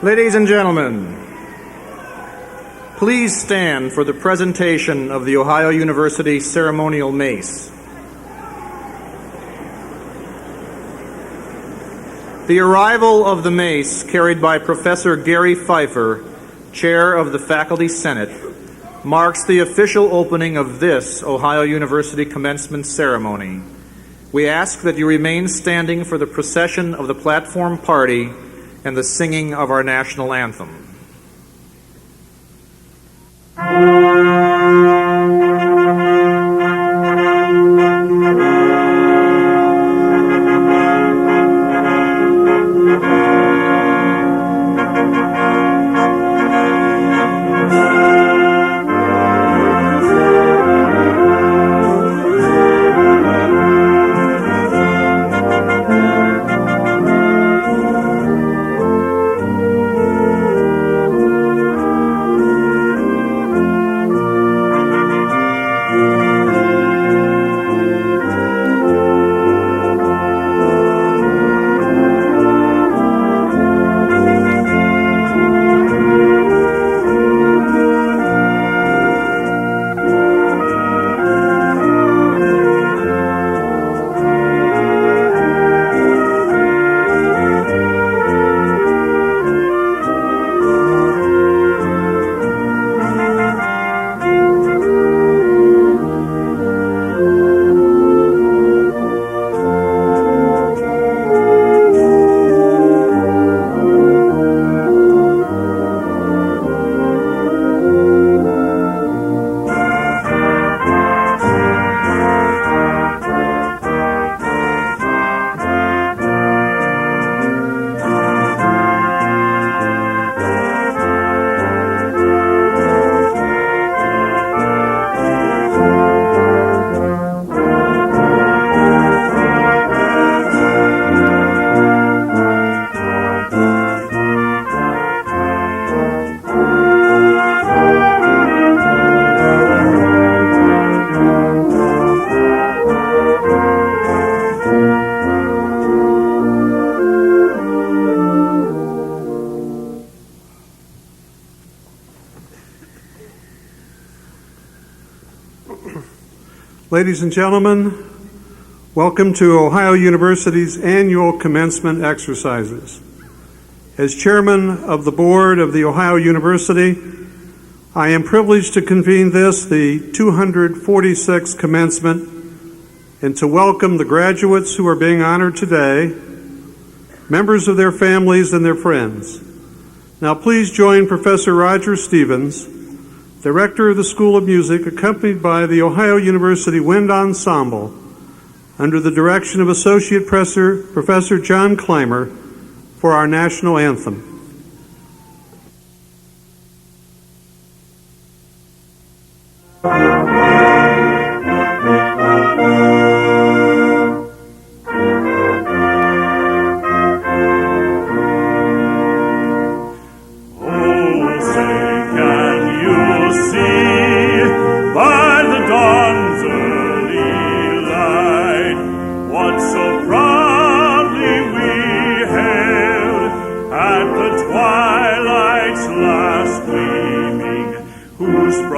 Ladies and gentlemen, please stand for the presentation of the Ohio University ceremonial mace. The arrival of the mace, carried by Professor Gary Pfeiffer, Chair of the Faculty Senate, marks the official opening of this Ohio University commencement ceremony. We ask that you remain standing for the procession of the platform party and the singing of our national anthem. Ladies and gentlemen, welcome to Ohio University's annual commencement exercises. As chairman of the board of the Ohio University, I am privileged to convene this, the 246th commencement, and to welcome the graduates who are being honored today, members of their families and their friends. Now please join Professor Roger Stevens, Director of the School of Music, accompanied by the Ohio University Wind Ensemble, under the direction of Associate Professor John Clymer, for our national anthem.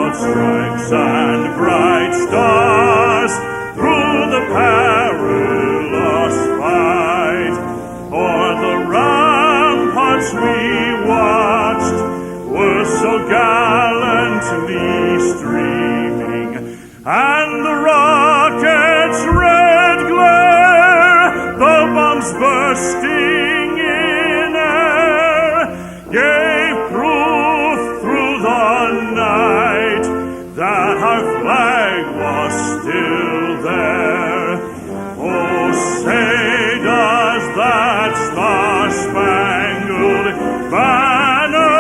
Stripes and bright stars through the perilous fight. O'er the ramparts we watched were so gallantly streaming, and the rockets' red glare, the bombs bursting in air, gave proof through the night that our flag was still there. Oh, say does that star-spangled banner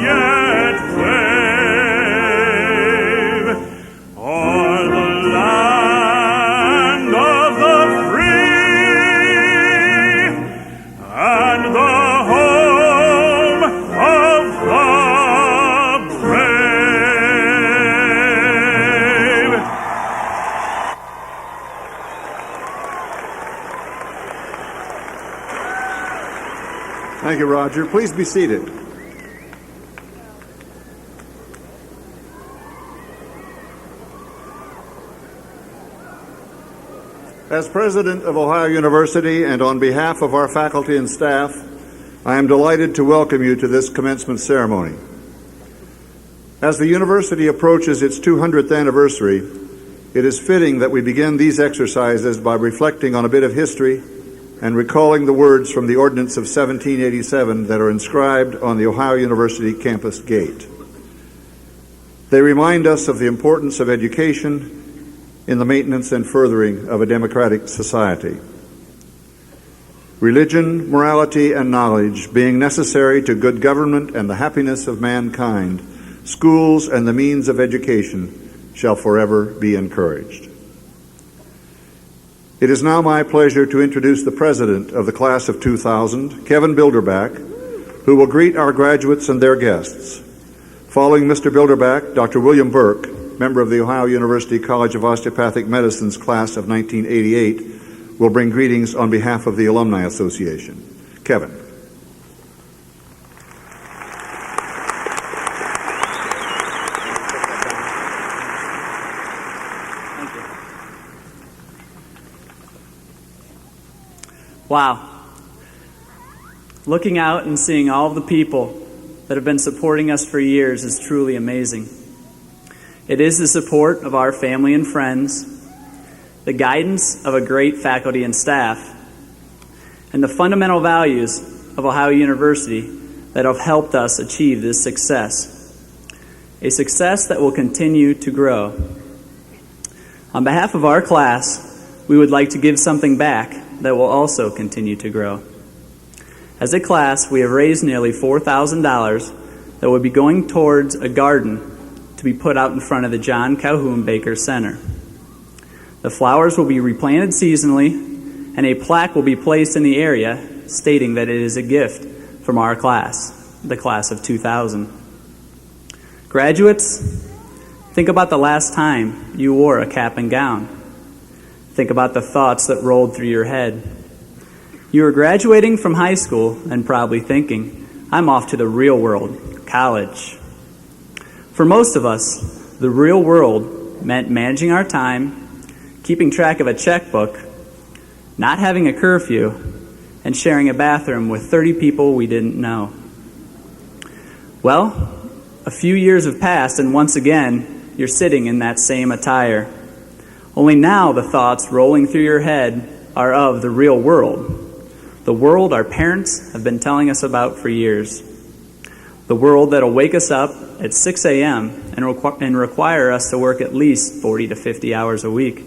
yet wave o'er the land of the free and the home of the brave? Thank you, Roger. Please be seated. As president of Ohio University and on behalf of our faculty and staff, I am delighted to welcome you to this commencement ceremony. As the university approaches its 200th anniversary, it is fitting that we begin these exercises by reflecting on a bit of history and recalling the words from the Ordinance of 1787 that are inscribed on the Ohio University campus gate. They remind us of the importance of education in the maintenance and furthering of a democratic society. Religion, morality, and knowledge being necessary to good government and the happiness of mankind, schools and the means of education shall forever be encouraged. It is now my pleasure to introduce the president of the class of 2000, Kevin Bilderbach, who will greet our graduates and their guests. Following Mr. Bilderbach, Dr. William Burke, member of the Ohio University College of Osteopathic Medicine's class of 1988, will bring greetings on behalf of the Alumni Association. Kevin. Thank you. Wow. Looking out and seeing all of the people that have been supporting us for years is truly amazing. It is the support of our family and friends, the guidance of a great faculty and staff, and the fundamental values of Ohio University that have helped us achieve this success, a success that will continue to grow. On behalf of our class, we would like to give something back that will also continue to grow. As a class, we have raised nearly $4,000 that will be going towards a garden to be put out in front of the John Calhoun Baker Center. The flowers will be replanted seasonally, and a plaque will be placed in the area stating that it is a gift from our class, the class of 2000. Graduates, think about the last time you wore a cap and gown. Think about the thoughts that rolled through your head. You are graduating from high school and probably thinking, I'm off to the real world, college. For most of us, the real world meant managing our time, keeping track of a checkbook, not having a curfew, and sharing a bathroom with 30 people we didn't know. Well, a few years have passed, and once again, you're sitting in that same attire. Only now the thoughts rolling through your head are of the real world, the world our parents have been telling us about for years. The world that'll wake us up at 6 a.m. and require us to work at least 40 to 50 hours a week.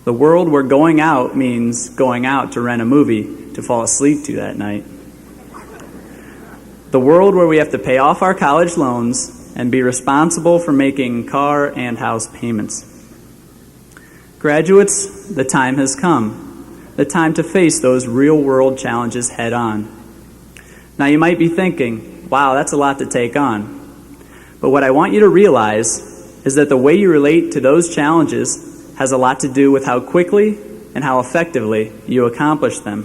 The world where going out means going out to rent a movie to fall asleep to that night. The world where we have to pay off our college loans and be responsible for making car and house payments. Graduates, the time has come. The time to face those real-world challenges head on. Now you might be thinking, wow, that's a lot to take on. But what I want you to realize is that the way you relate to those challenges has a lot to do with how quickly and how effectively you accomplish them.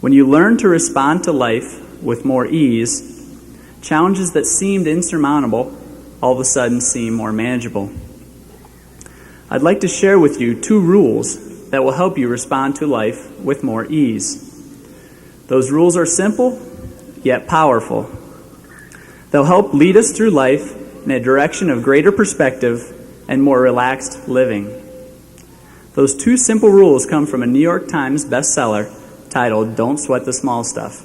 When you learn to respond to life with more ease, challenges that seemed insurmountable all of a sudden seem more manageable. I'd like to share with you 2 rules that will help you respond to life with more ease. Those rules are simple, yet powerful. They'll help lead us through life in a direction of greater perspective and more relaxed living. Those 2 simple rules come from a New York Times bestseller titled Don't Sweat the Small Stuff.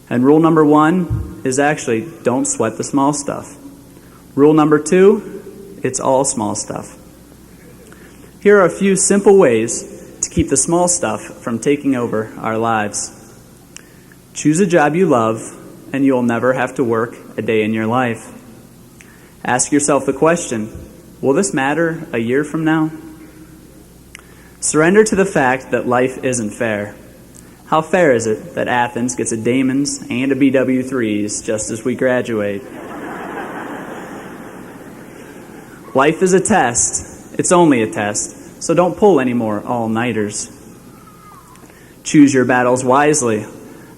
And rule number 1 is actually don't sweat the small stuff. Rule number 2, it's all small stuff. Here are a few simple ways to keep the small stuff from taking over our lives. Choose a job you love, and you'll never have to work a day in your life. Ask yourself the question, will this matter a year from now? Surrender to the fact that life isn't fair. How fair is it that Athens gets a Damon's and a BW3's just as we graduate? Life is a test. It's only a test, so don't pull any more all-nighters. Choose your battles wisely.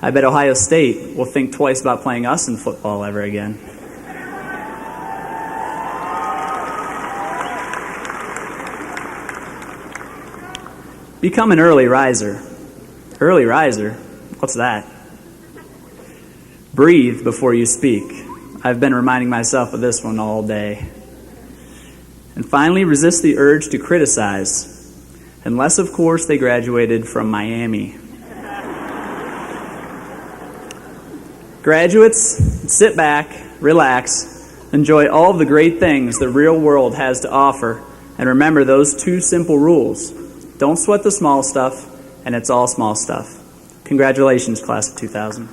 I bet Ohio State will think twice about playing us in football ever again. Become an early riser. Early riser? What's that? Breathe before you speak. I've been reminding myself of this one all day. And finally, resist the urge to criticize, unless, of course, they graduated from Miami. Graduates, sit back, relax, enjoy all of the great things the real world has to offer, and remember those two simple rules. Don't sweat the small stuff, and it's all small stuff. Congratulations, class of 2000.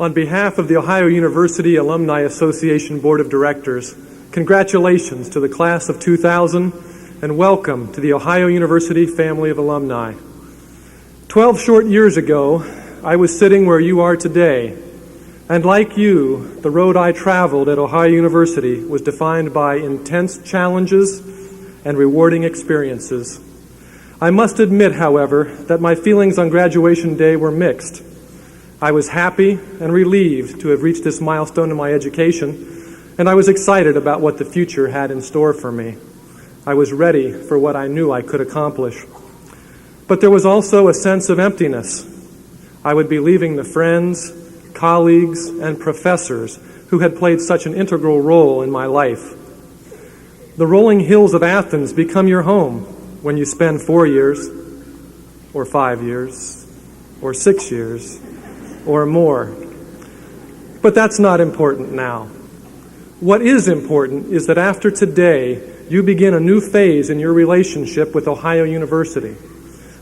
On behalf of the Ohio University Alumni Association Board of Directors, congratulations to the class of 2000 and welcome to the Ohio University family of alumni. 12 short years ago, I was sitting where you are today, and like you, the road I traveled at Ohio University was defined by intense challenges and rewarding experiences. I must admit, however, that my feelings on graduation day were mixed. I was happy and relieved to have reached this milestone in my education, and I was excited about what the future had in store for me. I was ready for what I knew I could accomplish. But there was also a sense of emptiness. I would be leaving the friends, colleagues, and professors who had played such an integral role in my life. The rolling hills of Athens become your home when you spend 4 years, or 5 years, or 6 years, or more. But that's not important now. What is important is that after today, you begin a new phase in your relationship with Ohio University.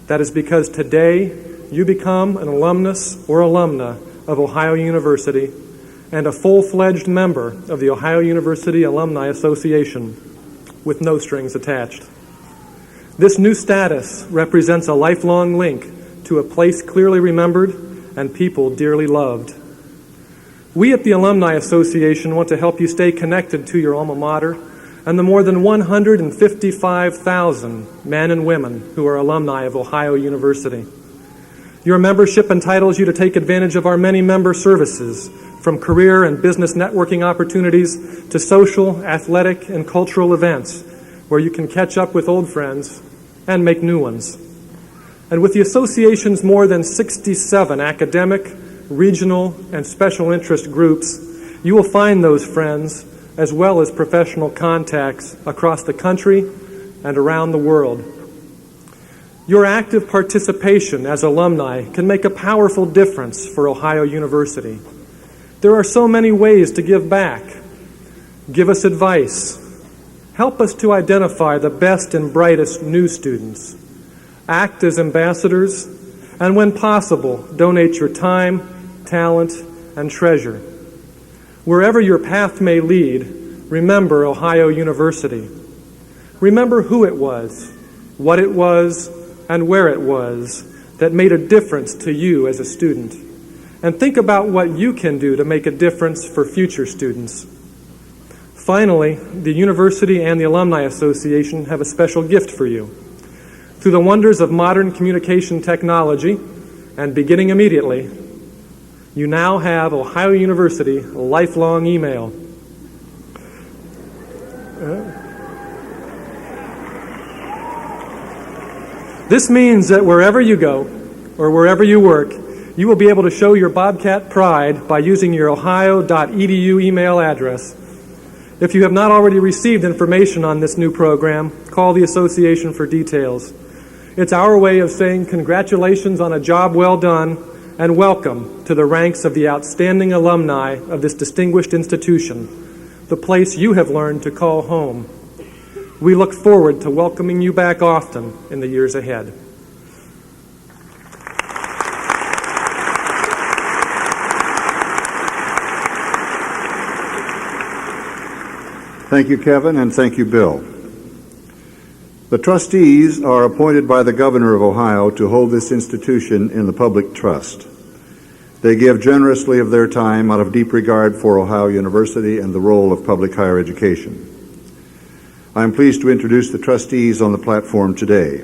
That is because today, you become an alumnus or alumna of Ohio University and a full-fledged member of the Ohio University Alumni Association with no strings attached. This new status represents a lifelong link to a place clearly remembered and people dearly loved. We at the Alumni Association want to help you stay connected to your alma mater and the more than 155,000 men and women who are alumni of Ohio University. Your membership entitles you to take advantage of our many member services, from career and business networking opportunities to social, athletic, and cultural events, where you can catch up with old friends and make new ones. And with the association's more than 67 academic, regional, and special interest groups, you will find those friends as well as professional contacts across the country and around the world. Your active participation as alumni can make a powerful difference for Ohio University. There are so many ways to give back. Give us advice. Help us to identify the best and brightest new students. Act as ambassadors, and when possible, donate your time, talent, and treasure. Wherever your path may lead, remember Ohio University. Remember who it was, what it was, and where it was that made a difference to you as a student. And think about what you can do to make a difference for future students. Finally, the University and the Alumni Association have a special gift for you. Through the wonders of modern communication technology, and beginning immediately, you now have Ohio University lifelong email. This means that wherever you go or wherever you work, you will be able to show your Bobcat pride by using your ohio.edu email address. If you have not already received information on this new program, call the association for details. It's our way of saying congratulations on a job well done and welcome to the ranks of the outstanding alumni of this distinguished institution, the place you have learned to call home. We look forward to welcoming you back often in the years ahead. Thank you, Kevin, and thank you, Bill. The trustees are appointed by the Governor of Ohio to hold this institution in the public trust. They give generously of their time out of deep regard for Ohio University and the role of public higher education. I am pleased to introduce the trustees on the platform today.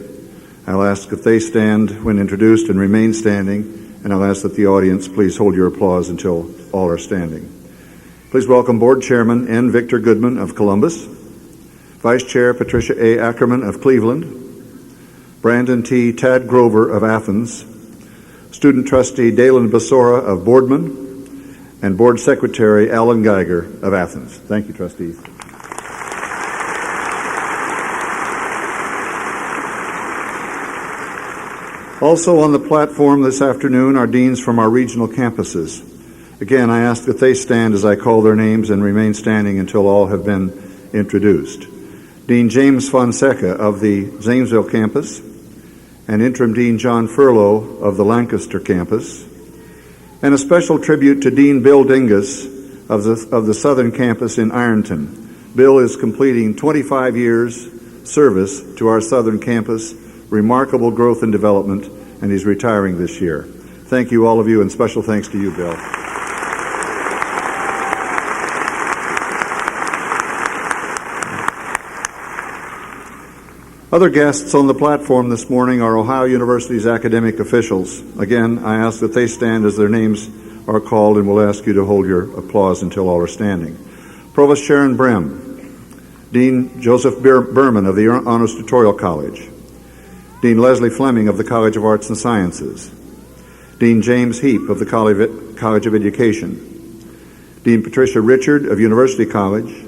I'll ask if they stand when introduced and remain standing, and I'll ask that the audience please hold your applause until all are standing. Please welcome Board Chairman N. Victor Goodman of Columbus, Vice Chair Patricia A. Ackerman of Cleveland, Brandon T. Tad Grover of Athens, Student Trustee Dalen Basora of Boardman, and Board Secretary Alan Geiger of Athens. Thank you, trustees. Also on the platform this afternoon are deans from our regional campuses. Again, I ask that they stand as I call their names and remain standing until all have been introduced. Dean James Fonseca of the Zanesville campus, and Interim Dean John Furlow of the Lancaster campus, and a special tribute to Dean Bill Dingus of the Southern campus in Ironton. Bill is completing 25 years service to our Southern campus, remarkable growth and development, and he's retiring this year. Thank you, all of you, and special thanks to you, Bill. Other guests on the platform this morning are Ohio University's academic officials. Again, I ask that they stand as their names are called, and we'll ask you to hold your applause until all are standing. Provost Sharon Brem, Dean Joseph Berman of the Honors Tutorial College, Dean Leslie Fleming of the College of Arts and Sciences, Dean James Heap of the College of Education, Dean Patricia Richard of University College,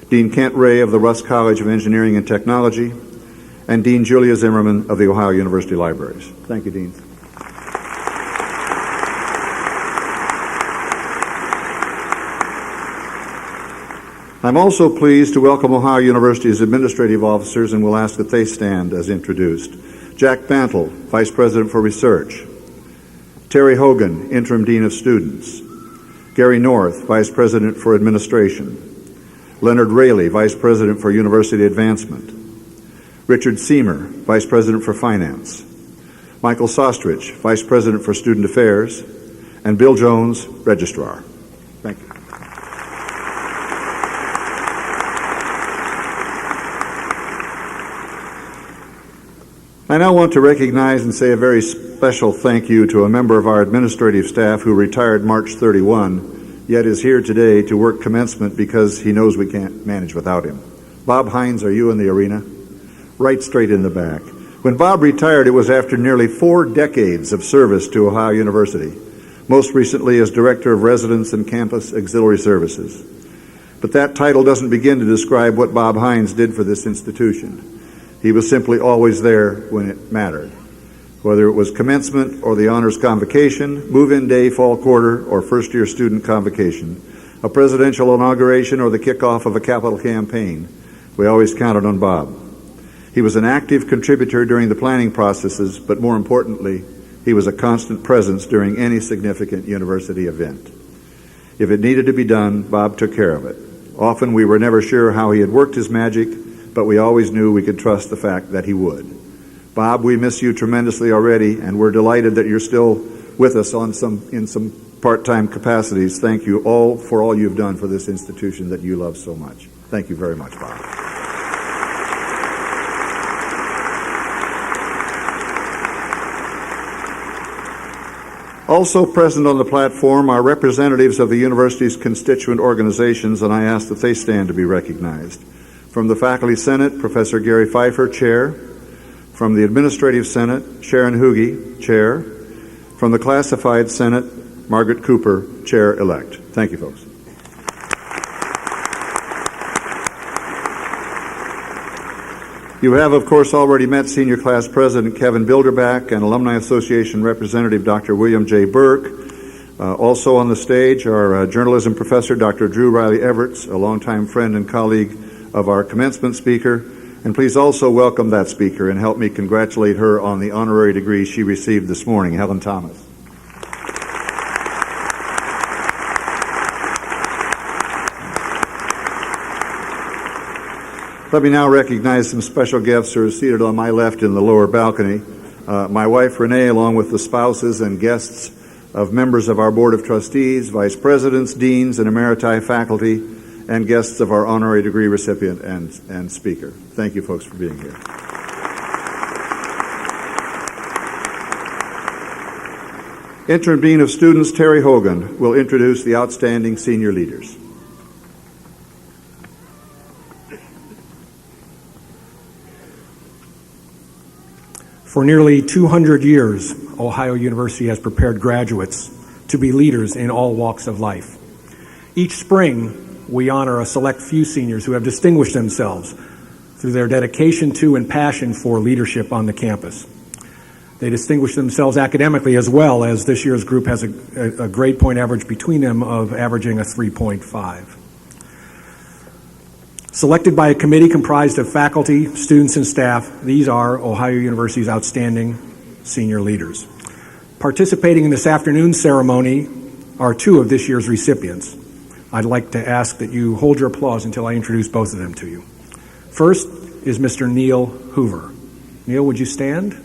Dean Kent Ray of the Russ College of Engineering and Technology, and Dean Julia Zimmerman of the Ohio University Libraries. Thank you, Dean. I'm also pleased to welcome Ohio University's administrative officers, and will ask that they stand as introduced. Jack Bantle, Vice President for Research. Terry Hogan, Interim Dean of Students. Gary North, Vice President for Administration. Leonard Raley, Vice President for University Advancement. Richard Seymour, Vice President for Finance. Michael Sostrich, Vice President for Student Affairs. And Bill Jones, Registrar. Thank you. I now want to recognize and say a very special thank you to a member of our administrative staff who retired March 31, yet is here today to work commencement because he knows we can't manage without him. Bob Hines, are you in the arena? Right straight in the back. When Bob retired, it was after nearly 4 decades of service to Ohio University, most recently as Director of Residence and Campus Auxiliary Services. But that title doesn't begin to describe what Bob Hines did for this institution. He was simply always there when it mattered. Whether it was commencement or the honors convocation, move-in day, fall quarter, or first-year student convocation, a presidential inauguration, or the kickoff of a capital campaign, we always counted on Bob. He was an active contributor during the planning processes, but more importantly, he was a constant presence during any significant university event. If it needed to be done, Bob took care of it. Often we were never sure how he had worked his magic, but we always knew we could trust the fact that he would. Bob, we miss you tremendously already, and we're delighted that you're still with us in some part-time capacities. Thank you all for all you've done for this institution that you love so much. Thank you very much, Bob. Also present on the platform are representatives of the university's constituent organizations, and I ask that they stand to be recognized. From the Faculty Senate, Professor Gary Pfeiffer, Chair. From the Administrative Senate, Sharon Huge, Chair. From the Classified Senate, Margaret Cooper, Chair-elect. Thank you, folks. You have, of course, already met Senior Class President Kevin Bilderback and Alumni Association Representative Dr. William J. Burke. Also on the stage are Journalism Professor Dr. Drew Riley Everts, a longtime friend and colleague of our commencement speaker. And please also welcome that speaker and help me congratulate her on the honorary degree she received this morning, Helen Thomas. Let me now recognize some special guests who are seated on my left in the lower balcony. My wife, Renee, along with the spouses and guests of members of our Board of Trustees, Vice Presidents, Deans, and Emeriti faculty, and guests of our honorary degree recipient and speaker. Thank you, folks, for being here. Interim Dean of Students Terry Hogan will introduce the outstanding senior leaders. For nearly 200 years, Ohio University has prepared graduates to be leaders in all walks of life. Each spring, we honor a select few seniors who have distinguished themselves through their dedication to and passion for leadership on the campus. They distinguish themselves academically as well, as this year's group has a grade point average between them of averaging a 3.5. Selected by a committee comprised of faculty, students, and staff, these are Ohio University's outstanding senior leaders. Participating in this afternoon's ceremony are two of this year's recipients. I'd like to ask that you hold your applause until I introduce both of them to you. First is Mr. Neil Hoover. Neil, would you stand?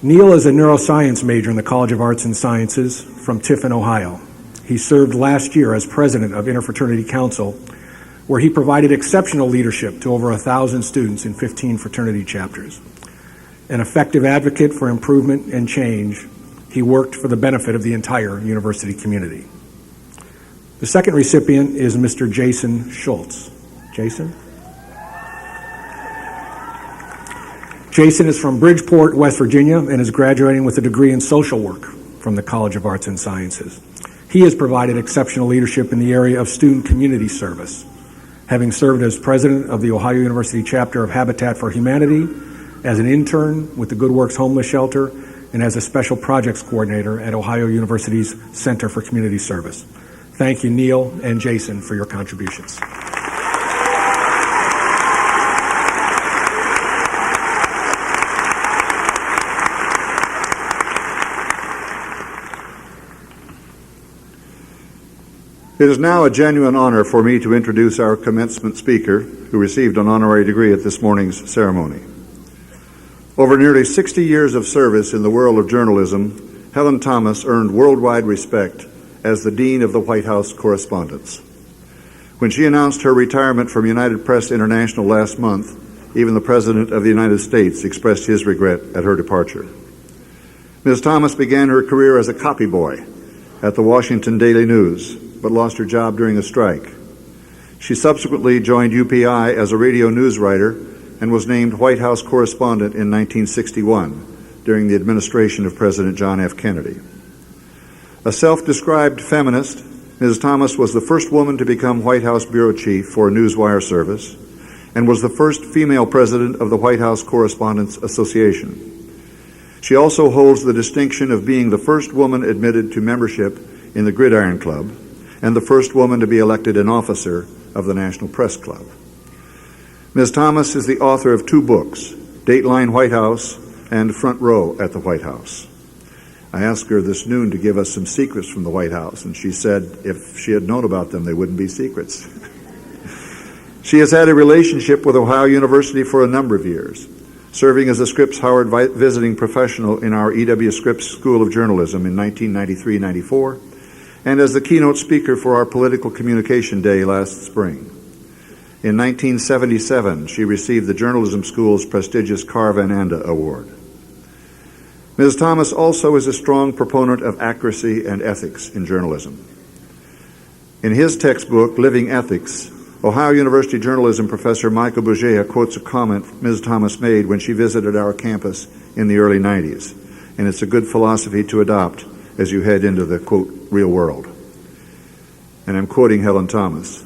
Neil is a neuroscience major in the College of Arts and Sciences from Tiffin, Ohio. He served last year as president of Interfraternity Council, where he provided exceptional leadership to over 1,000 students in 15 fraternity chapters. An effective advocate for improvement and change, he worked for the benefit of the entire university community. The second recipient is Mr. Jason Schultz. Jason? Jason is from Bridgeport, West Virginia, and is graduating with a degree in social work from the College of Arts and Sciences. He has provided exceptional leadership in the area of student community service, having served as president of the Ohio University chapter of Habitat for Humanity, as an intern with the Good Works Homeless Shelter, and as a special projects coordinator at Ohio University's Center for Community Service. Thank you, Neil and Jason, for your contributions. It is now a genuine honor for me to introduce our commencement speaker, who received an honorary degree at this morning's ceremony. Over nearly 60 years of service in the world of journalism, Helen Thomas earned worldwide respect as the Dean of the White House Correspondence. When she announced her retirement from United Press International last month, even the President of the United States expressed his regret at her departure. Ms. Thomas began her career as a copy boy at the Washington Daily News, but lost her job during a strike. She subsequently joined UPI as a radio news writer and was named White House correspondent in 1961 during the administration of President John F. Kennedy. A self-described feminist, Ms. Thomas was the first woman to become White House bureau chief for a newswire service and was the first female president of the White House Correspondents Association. She also holds the distinction of being the first woman admitted to membership in the Gridiron Club and the first woman to be elected an officer of the National Press Club. Ms. Thomas is the author of two books, Dateline White House and Front Row at the White House. I asked her this noon to give us some secrets from the White House, and she said if she had known about them, they wouldn't be secrets. She has had a relationship with Ohio University for a number of years, serving as a Scripps Howard visiting professional in our E.W. Scripps School of Journalism in 1993-94, and as the keynote speaker for our Political Communication Day last spring. In 1977, she received the Journalism School's prestigious Carl Van Anda Award. Ms. Thomas also is a strong proponent of accuracy and ethics in journalism. In his textbook, Living Ethics, Ohio University journalism professor Michael Bugea quotes a comment Ms. Thomas made when she visited our campus in the early 90s, and it's a good philosophy to adopt as you head into the, quote, real world. And I'm quoting Helen Thomas.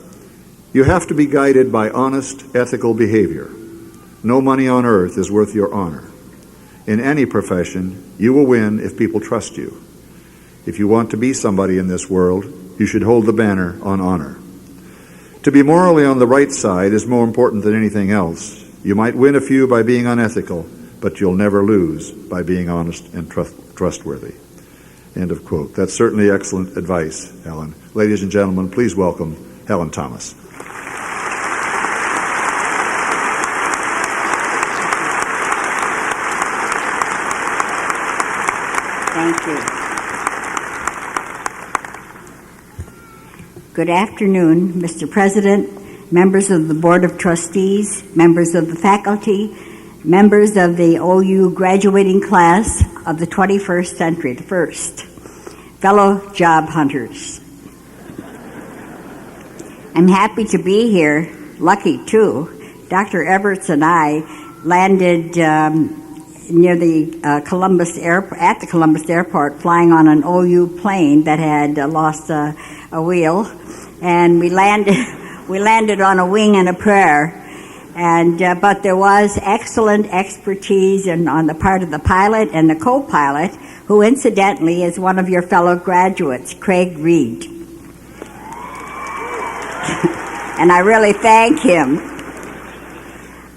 You have to be guided by honest, ethical behavior. No money on earth is worth your honor. In any profession, you will win if people trust you. If you want to be somebody in this world, you should hold the banner on honor. To be morally on the right side is more important than anything else. You might win a few by being unethical, but you'll never lose by being honest and trustworthy. End of quote. That's certainly excellent advice, Helen. Ladies and gentlemen, please welcome Helen Thomas. Thank you. Good afternoon, Mr. President, members of the Board of Trustees, members of the faculty, members of the OU graduating class of the 21st century. First, fellow job hunters. I'm happy to be here, lucky too. Dr. Everts and I landed near the Columbus Airport, at the Columbus Airport, flying on an OU plane that had lost a wheel, and we landed on a wing and a prayer. And but there was excellent expertise on the part of the pilot and the co-pilot, who incidentally is one of your fellow graduates, Craig Reed. And I really thank him.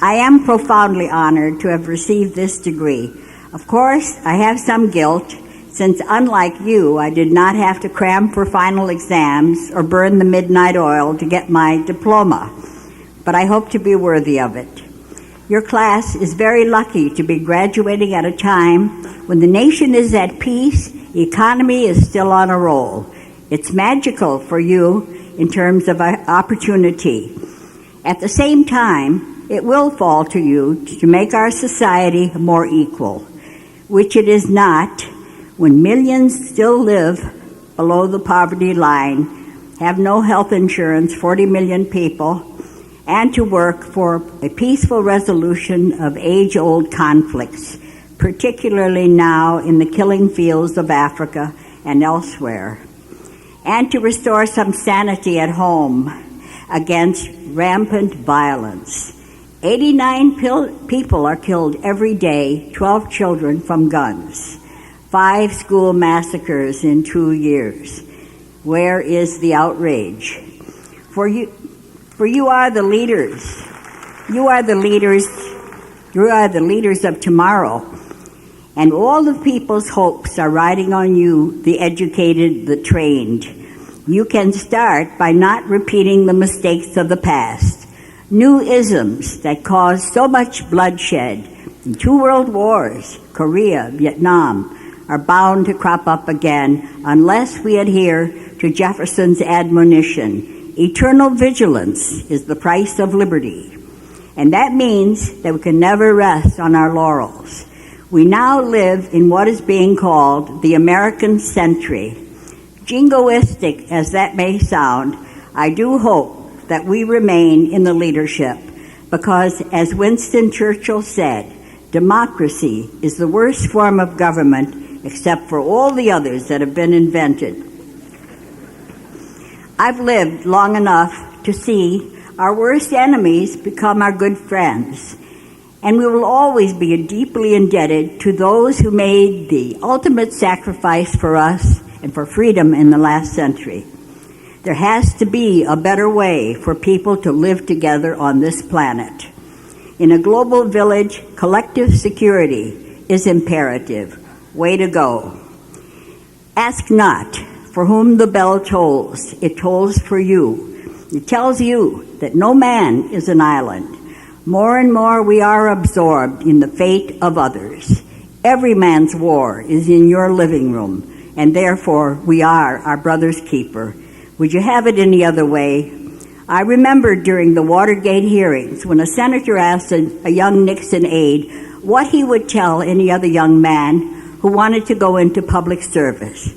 I am profoundly honored to have received this degree. Of course, I have some guilt, since unlike you, I did not have to cram for final exams or burn the midnight oil to get my diploma. But I hope to be worthy of it. Your class is very lucky to be graduating at a time when the nation is at peace, the economy is still on a roll. It's magical for you in terms of opportunity. At the same time, it will fall to you to make our society more equal, which it is not when millions still live below the poverty line, have no health insurance, 40 million people, and to work for a peaceful resolution of age-old conflicts, particularly now in the killing fields of Africa and elsewhere, and to restore some sanity at home against rampant violence. 89 people are killed every day, 12 children from guns, 5 school massacres in 2 years. Where is the outrage? For you are the leaders. You are the leaders. You are the leaders of tomorrow. And all the people's hopes are riding on you, the educated, the trained. You can start by not repeating the mistakes of the past. New isms that caused so much bloodshed in 2 world wars, Korea, Vietnam, are bound to crop up again unless we adhere to Jefferson's admonition. Eternal vigilance is the price of liberty. And that means that we can never rest on our laurels. We now live in what is being called the American century. Jingoistic as that may sound, I do hope that we remain in the leadership because, as Winston Churchill said, democracy is the worst form of government except for all the others that have been invented. I've lived long enough to see our worst enemies become our good friends. And we will always be deeply indebted to those who made the ultimate sacrifice for us and for freedom in the last century. There has to be a better way for people to live together on this planet. In a global village, collective security is imperative. Way to go. Ask not for whom the bell tolls. It tolls for you. It tells you that no man is an island. More and more we are absorbed in the fate of others. Every man's war is in your living room, and therefore we are our brother's keeper. Would you have it any other way? I remember during the Watergate hearings when a senator asked a young Nixon aide what he would tell any other young man who wanted to go into public service.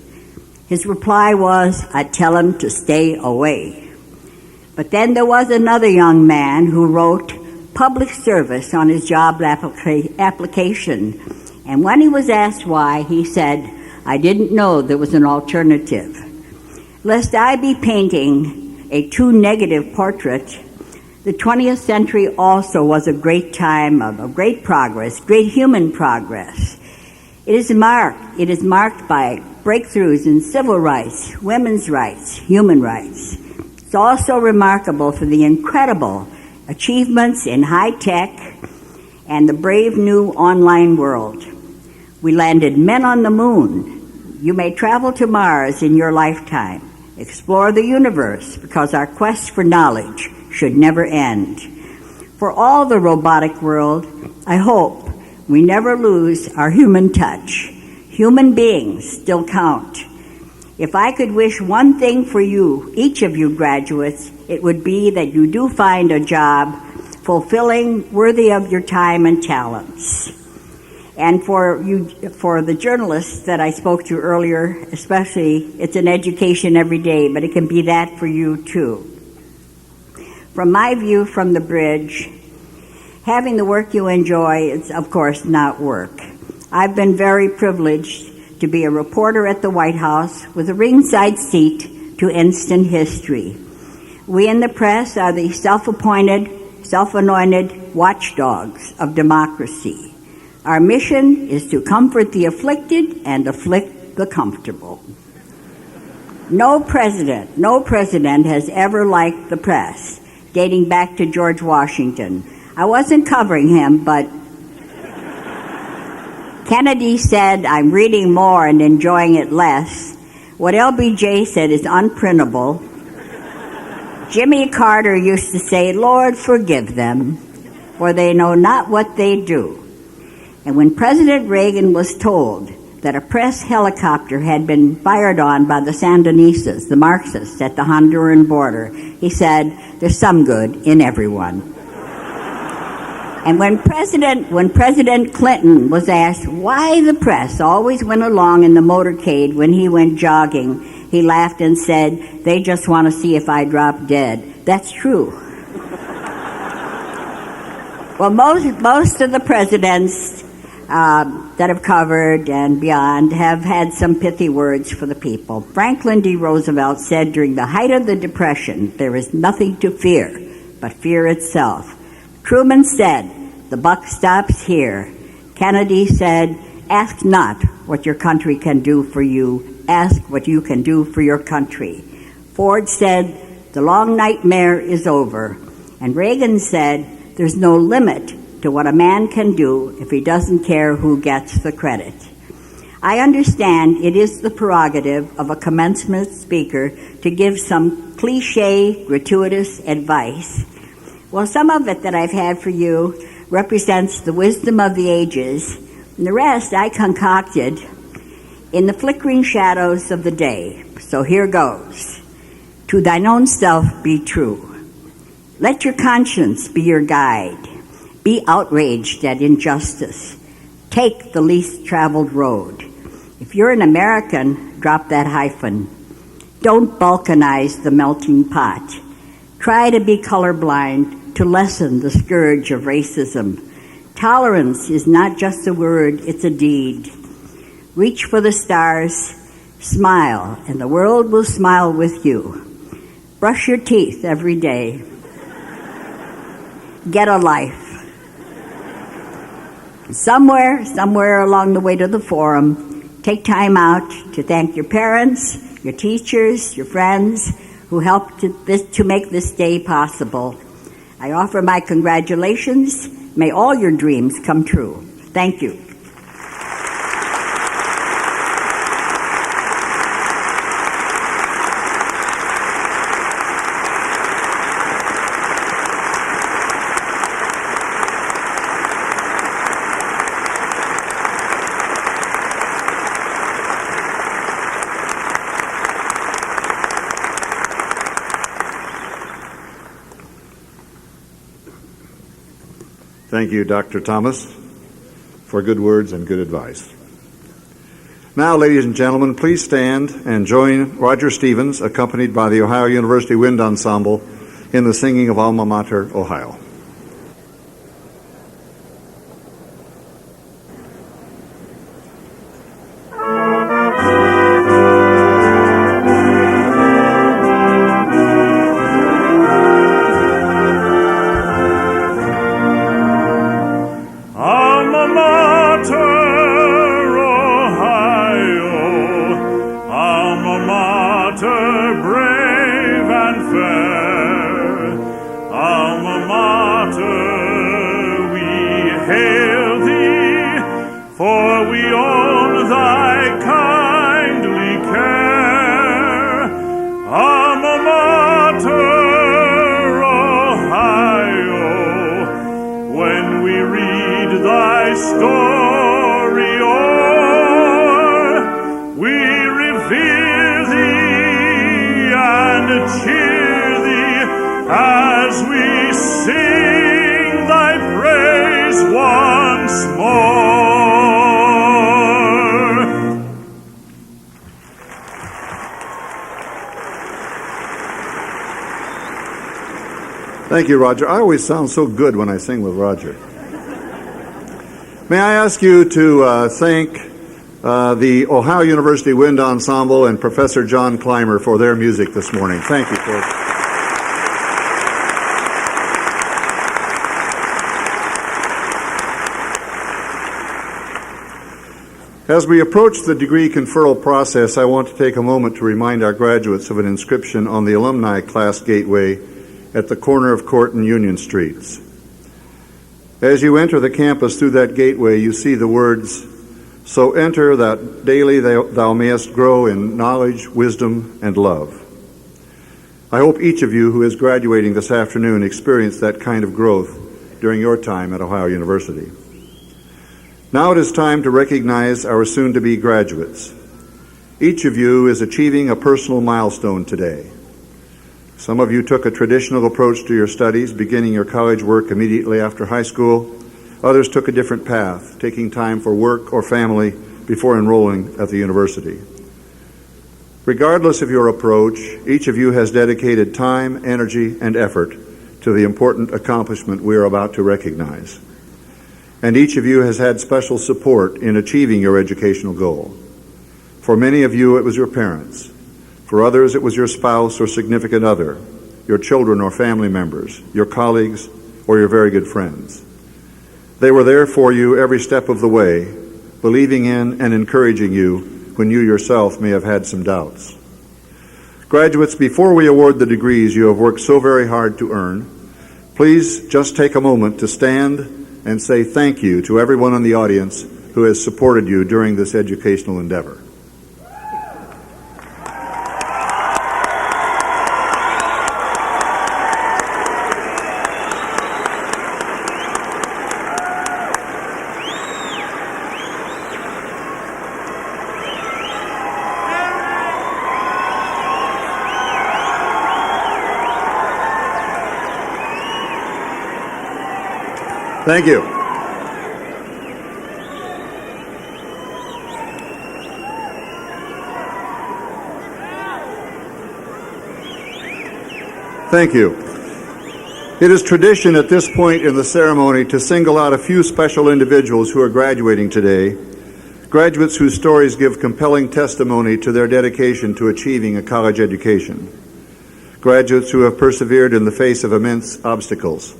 His reply was, "I'd tell him to stay away." But then there was another young man who wrote public service on his job application. And when he was asked why, he said, "I didn't know there was an alternative." Lest I be painting a too negative portrait, the 20th century also was a great time of great progress, great human progress. It is marked by breakthroughs in civil rights, women's rights, human rights. It's also remarkable for the incredible achievements in high tech and the brave new online world. We landed men on the moon. You may travel to Mars in your lifetime, explore the universe, because our quest for knowledge should never end. For all the robotic world, I hope we never lose our human touch. Human beings still count. If I could wish one thing for you, each of you graduates, it would be that you do find a job fulfilling, worthy of your time and talents. And for the journalists that I spoke to earlier, especially, it's an education every day, but it can be that for you too. From my view from the bridge, having the work you enjoy is, of course, not work. I've been very privileged to be a reporter at the White House with a ringside seat to instant history. We in the press are the self-appointed, self-anointed watchdogs of democracy. Our mission is to comfort the afflicted and afflict the comfortable. No president has ever liked the press, dating back to George Washington. I wasn't covering him, but Kennedy said, "I'm reading more and enjoying it less." What LBJ said is unprintable. Jimmy Carter used to say, "Lord, forgive them, for they know not what they do." And when President Reagan was told that a press helicopter had been fired on by the Sandinistas, the Marxists, at the Honduran border, he said, "There's some good in everyone." And when President Clinton was asked why the press always went along in the motorcade when he went jogging, he laughed and said, "They just want to see if I drop dead." That's true. Well, most of the presidents that have covered and beyond have had some pithy words for the people. Franklin D. Roosevelt said during the height of the Depression, "There is nothing to fear but fear itself." Truman said, "The buck stops here." Kennedy said, "Ask not what your country can do for you, ask what you can do for your country." Ford said, "The long nightmare is over." And Reagan said, "There's no limit to what a man can do if he doesn't care who gets the credit." I understand it is the prerogative of a commencement speaker to give some cliche, gratuitous advice. Well, some of it that I've had for you represents the wisdom of the ages, and the rest I concocted in the flickering shadows of the day. So here goes. To thine own self be true. Let your conscience be your guide. Be outraged at injustice. Take the least traveled road. If you're an American, drop that hyphen. Don't balkanize the melting pot. Try to be colorblind to lessen the scourge of racism. Tolerance is not just a word, it's a deed. Reach for the stars, smile, and the world will smile with you. Brush your teeth every day. Get a life. Somewhere along the way to the forum, take time out to thank your parents, your teachers, your friends who helped to make this day possible. I offer my congratulations. May all your dreams come true. Thank you. Thank you, Dr. Thomas, for good words and good advice. Now, ladies and gentlemen, please stand and join Roger Stevens, accompanied by the Ohio University Wind Ensemble, in the singing of Alma Mater, Ohio. Sing thy praise once more. Thank you, Roger. I always sound so good when I sing with Roger. May I ask you to thank the Ohio University Wind Ensemble and Professor John Clymer for their music this morning. Thank you, folks. As we approach the degree conferral process, I want to take a moment to remind our graduates of an inscription on the alumni class gateway at the corner of Court and Union Streets. As you enter the campus through that gateway, you see the words, "So enter that daily thou mayest grow in knowledge, wisdom, and love." I hope each of you who is graduating this afternoon experienced that kind of growth during your time at Ohio University. Now it is time to recognize our soon-to-be graduates. Each of you is achieving a personal milestone today. Some of you took a traditional approach to your studies, beginning your college work immediately after high school. Others took a different path, taking time for work or family before enrolling at the university. Regardless of your approach, each of you has dedicated time, energy, and effort to the important accomplishment we are about to recognize. And each of you has had special support in achieving your educational goal. For many of you, it was your parents. For others, it was your spouse or significant other, your children or family members, your colleagues, or your very good friends. They were there for you every step of the way, believing in and encouraging you when you yourself may have had some doubts. Graduates, before we award the degrees you have worked so very hard to earn, please just take a moment to stand and say thank you to everyone in the audience who has supported you during this educational endeavor. Thank you. Thank you. It is tradition at this point in the ceremony to single out a few special individuals who are graduating today, graduates whose stories give compelling testimony to their dedication to achieving a college education, graduates who have persevered in the face of immense obstacles,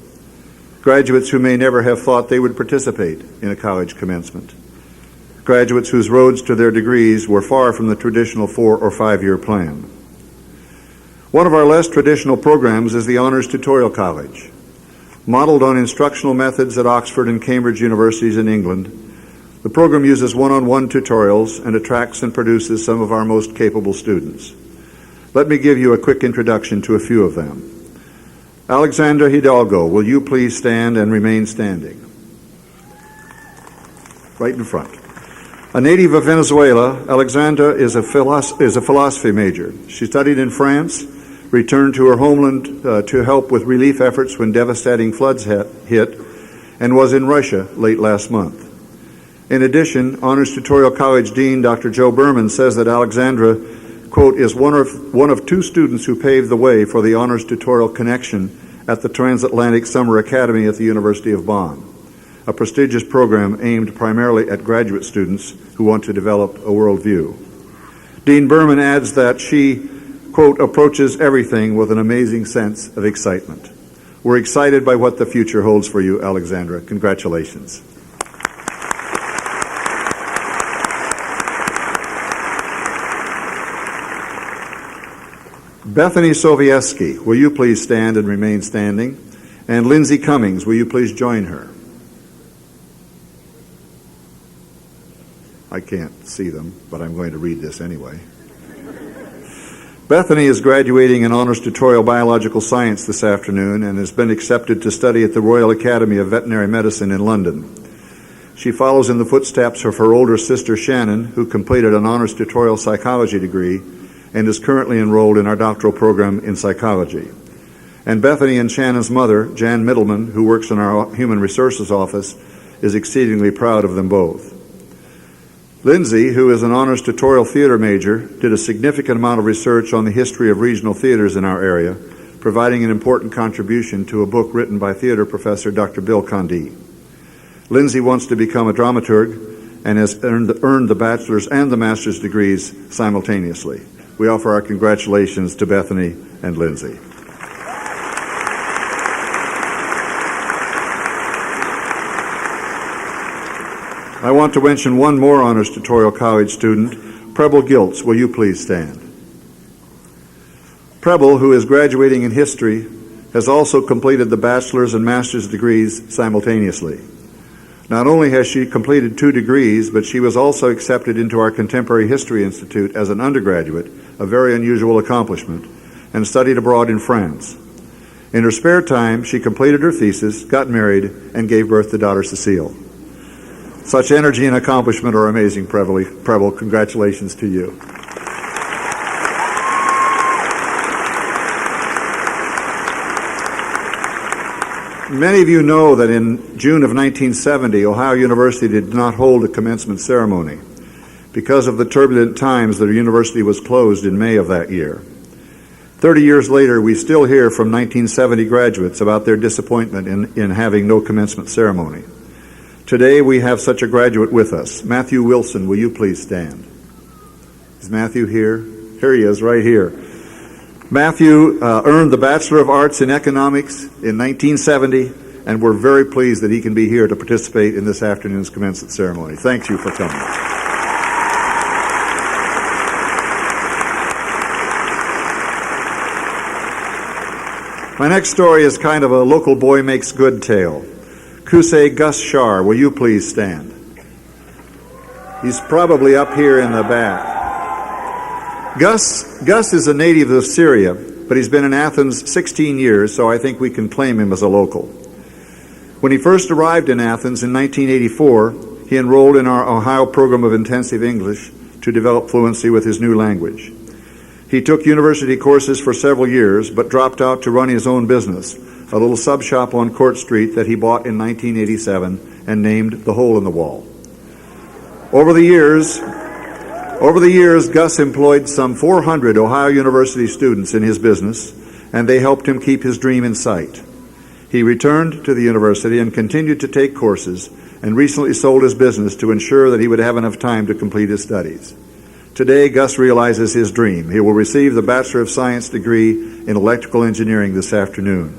graduates who may never have thought they would participate in a college commencement, graduates whose roads to their degrees were far from the traditional 4 or 5 year plan. One of our less traditional programs is the Honors Tutorial College. Modeled on instructional methods at Oxford and Cambridge universities in England, the program uses one-on-one tutorials and attracts and produces some of our most capable students. Let me give you a quick introduction to a few of them. Alexandra Hidalgo, will you please stand and remain standing? Right in front. A native of Venezuela, Alexandra is a philosophy major. She studied in France, returned to her homeland to help with relief efforts when devastating floods hit, and was in Russia late last month. In addition, Honors Tutorial College Dean Dr. Joe Berman says that Alexandra, quote, is one of 2 students who paved the way for the Honors Tutorial Connection at the Transatlantic Summer Academy at the University of Bonn, a prestigious program aimed primarily at graduate students who want to develop a worldview. Dean Berman adds that she, quote, approaches everything with an amazing sense of excitement. We're excited by what the future holds for you, Alexandra. Congratulations. Bethany Sobieski, will you please stand and remain standing? And Lindsay Cummings, will you please join her? I can't see them, but I'm going to read this anyway. Bethany is graduating in Honors Tutorial Biological Science this afternoon and has been accepted to study at the Royal Academy of Veterinary Medicine in London. She follows in the footsteps of her older sister Shannon, who completed an Honors Tutorial Psychology degree and is currently enrolled in our doctoral program in psychology. And Bethany and Shannon's mother, Jan Middleman, who works in our Human Resources office, is exceedingly proud of them both. Lindsay, who is an Honors Tutorial Theater major, did a significant amount of research on the history of regional theaters in our area, providing an important contribution to a book written by theater professor Dr. Bill Condie. Lindsay wants to become a dramaturg and has earned the bachelor's and the master's degrees simultaneously. We offer our congratulations to Bethany and Lindsay. I want to mention one more Honors Tutorial College student, Preble Giltz. Will you please stand? Preble, who is graduating in history, has also completed the bachelor's and master's degrees simultaneously. Not only has she completed 2 degrees, but she was also accepted into our Contemporary History Institute as an undergraduate, a very unusual accomplishment, and studied abroad in France. In her spare time, she completed her thesis, got married, and gave birth to daughter Cecile. Such energy and accomplishment are amazing, Preble. Congratulations to you. Many of you know that in June of 1970, Ohio University did not hold a commencement ceremony. Because of the turbulent times, the university was closed in May of that year. 30 years later, we still hear from 1970 graduates about their disappointment in having no commencement ceremony. Today, we have such a graduate with us. Matthew Wilson, will you please stand? Is Matthew here? Here he is, right here. Matthew earned the Bachelor of Arts in Economics in 1970, and we're very pleased that he can be here to participate in this afternoon's commencement ceremony. Thank you for coming. My next story is kind of a local boy makes good tale. Kusei Gus Shar, will you please stand? He's probably up here in the back. Gus is a native of Syria, but he's been in Athens 16 years, so I think we can claim him as a local. When he first arrived in Athens in 1984, he enrolled in our Ohio program of intensive English to develop fluency with his new language. He took university courses for several years, but dropped out to run his own business, a little sub shop on Court Street that he bought in 1987 and named The Hole in the Wall. Over the years, Gus employed some 400 Ohio University students in his business, and they helped him keep his dream in sight. He returned to the university and continued to take courses, and recently sold his business to ensure that he would have enough time to complete his studies. Today, Gus realizes his dream. He will receive the Bachelor of Science degree in Electrical Engineering this afternoon.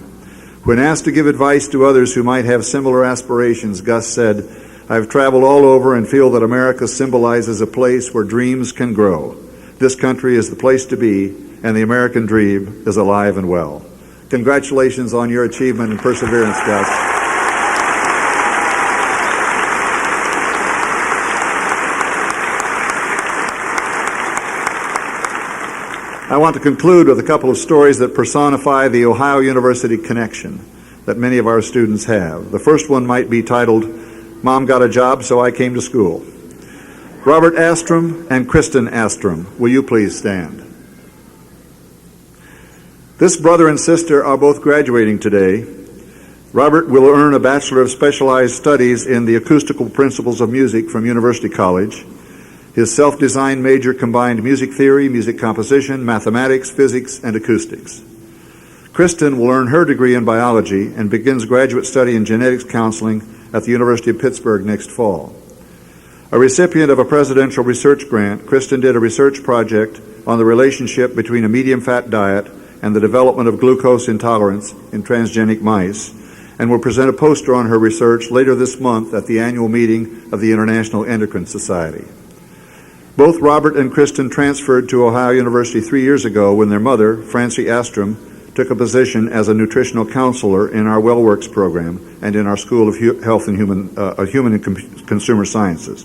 When asked to give advice to others who might have similar aspirations, Gus said, "I've traveled all over and feel that America symbolizes a place where dreams can grow. This country is the place to be, and the American dream is alive and well." Congratulations on your achievement and perseverance, Gus. I want to conclude with a couple of stories that personify the Ohio University connection that many of our students have. The first one might be titled, "Mom Got a Job, So I Came to School." Robert Astrom and Kristen Astrom, will you please stand? This brother and sister are both graduating today. Robert will earn a Bachelor of Specialized Studies in the Acoustical Principles of Music from University College. His self-designed major combined music theory, music composition, mathematics, physics, and acoustics. Kristen will earn her degree in biology and begins graduate study in genetics counseling at the University of Pittsburgh next fall. A recipient of a presidential research grant, Kristen did a research project on the relationship between a medium-fat diet and the development of glucose intolerance in transgenic mice, and will present a poster on her research later this month at the annual meeting of the International Endocrine Society. Both Robert and Kristen transferred to Ohio University 3 years ago when their mother, Francie Astrom, took a position as a nutritional counselor in our WellWorks program and in our School of Health and Human and Consumer Sciences.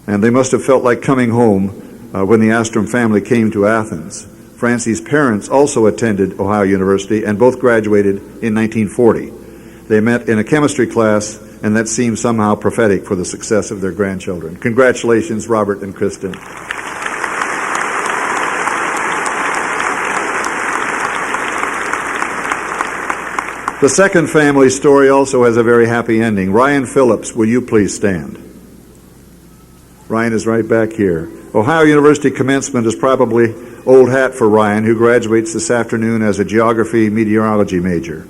And they must have felt like coming home when the Astrom family came to Athens. Francie's parents also attended Ohio University and both graduated in 1940. They met in a chemistry class, and that seems somehow prophetic for the success of their grandchildren. Congratulations, Robert and Kristen. The second family story also has a very happy ending. Ryan Phillips, will you please stand? Ryan is right back here. Ohio University commencement is probably old hat for Ryan, who graduates this afternoon as a geography meteorology major.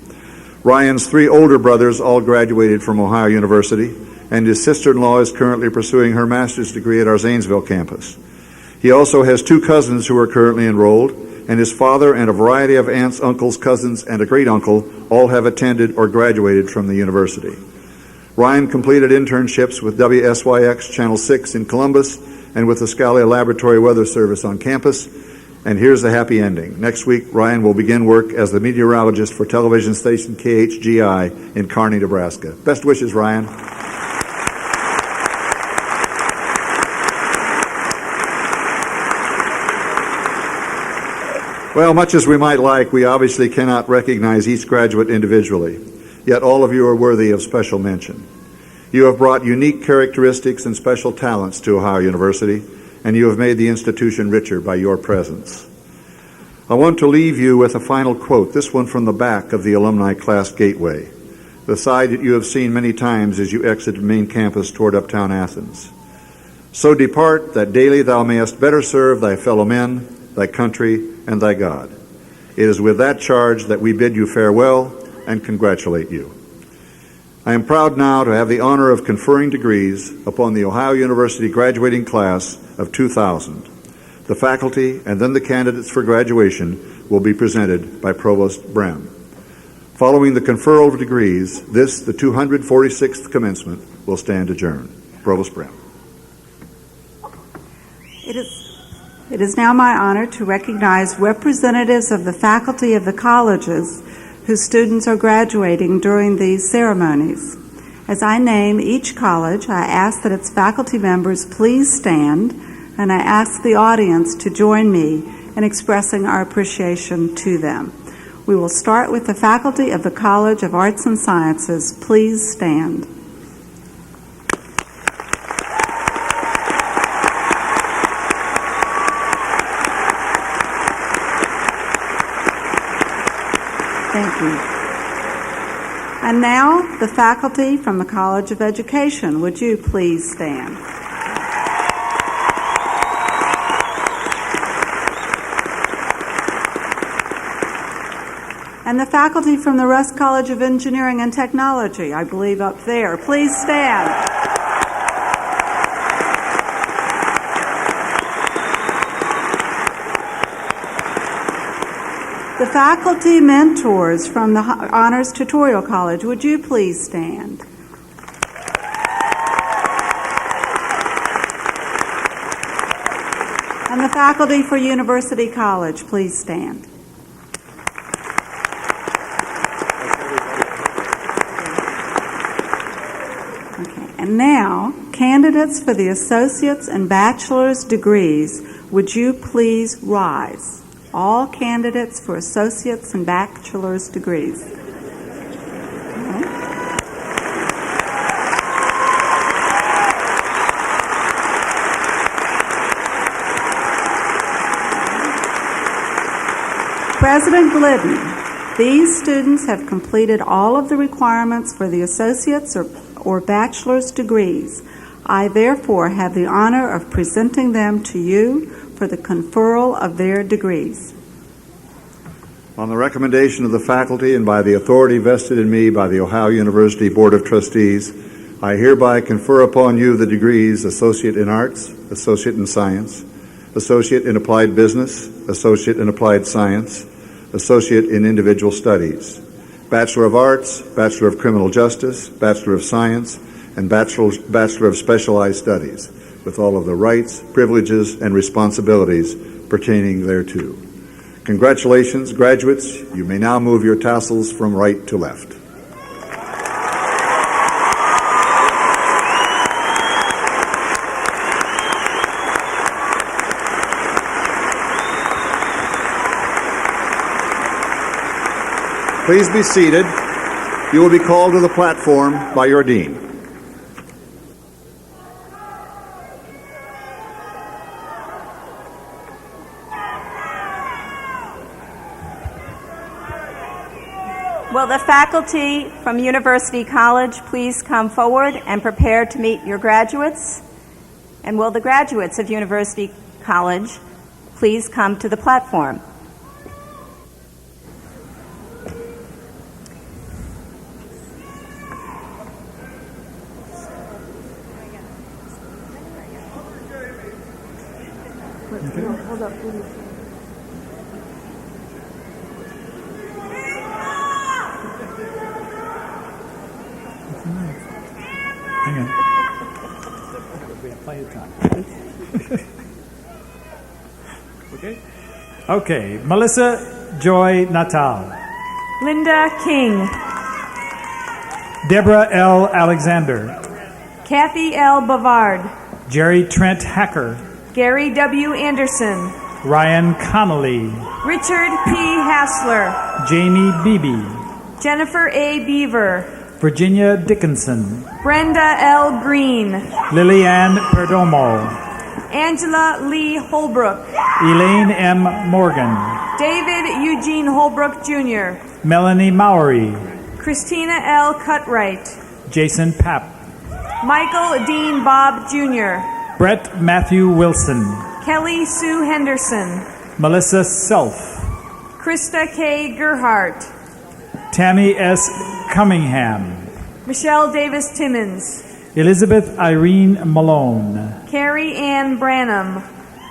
Ryan's 3 older brothers all graduated from Ohio University, and his sister-in-law is currently pursuing her master's degree at our Zanesville campus. He also has 2 cousins who are currently enrolled, and his father and a variety of aunts, uncles, cousins, and a great-uncle all have attended or graduated from the university. Ryan completed internships with WSYX Channel 6 in Columbus and with the Scalia Laboratory Weather Service on campus. And here's the happy ending. Next week, Ryan will begin work as the meteorologist for television station KHGI in Kearney, Nebraska. Best wishes, Ryan. Well, much as we might like, we obviously cannot recognize each graduate individually. Yet all of you are worthy of special mention. You have brought unique characteristics and special talents to Ohio University, and you have made the institution richer by your presence. I want to leave you with a final quote, this one from the back of the alumni class gateway, the side that you have seen many times as you exit the main campus toward uptown Athens. So depart, that daily thou mayest better serve thy fellow men, thy country, and thy God. It is with that charge that we bid you farewell and congratulate you. I am proud now to have the honor of conferring degrees upon the Ohio University graduating class of 2000. The faculty and then the candidates for graduation will be presented by Provost Brem. Following the conferral of degrees, this, the 246th commencement, will stand adjourned. Provost Brem. It is now my honor to recognize representatives of the faculty of the colleges whose students are graduating during these ceremonies. As I name each college, I ask that its faculty members please stand, and I ask the audience to join me in expressing our appreciation to them. We will start with the faculty of the College of Arts and Sciences. Please stand. Thank you. And now, the faculty from the College of Education. Would you please stand? And the faculty from the Rusk College of Engineering and Technology, I believe up there. Please stand. The faculty mentors from the Honors Tutorial College, would you please stand? And the faculty for University College, please stand. Okay, and now, candidates for the associate's and bachelor's degrees, would you please rise? All candidates for associate's and bachelor's degrees. President Glidden, these students have completed all of the requirements for the associate's or bachelor's degrees. I therefore have the honor of presenting them to you for the conferral of their degrees. On the recommendation of the faculty and by the authority vested in me by the Ohio University Board of Trustees, I hereby confer upon you the degrees Associate in Arts, Associate in Science, Associate in Applied Business, Associate in Applied Science, Associate in Individual Studies, Bachelor of Arts, Bachelor of Criminal Justice, Bachelor of Science, and Bachelor of Specialized Studies, with all of the rights, privileges, and responsibilities pertaining thereto. Congratulations, graduates. You may now move your tassels from right to left. Please be seated. You will be called to the platform by your dean. Will the faculty from University College please come forward and prepare to meet your graduates? And will the graduates of University College please come to the platform. Hang on. We have plenty of time. Okay. Okay. Melissa Joy Natal. Linda King. Deborah L. Alexander. Kathy L. Bavard. Jerry Trent Hacker. Gary W. Anderson. Ryan Connolly. Richard P. Hassler. Jamie Beebe. Jennifer A. Beaver. Virginia Dickinson. Brenda L. Green. Lillianne Perdomo. Angela Lee Holbrook. Elaine M. Morgan. David Eugene Holbrook Jr. Melanie Mowry. Christina L. Cutright. Jason Papp. Michael Dean Bob Jr. Brett Matthew Wilson. Kelly Sue Henderson. Melissa Self. Krista K. Gerhart. Tammy S. Cummingham. Michelle Davis Timmons. Elizabeth Irene Malone. Carrie Ann Branham.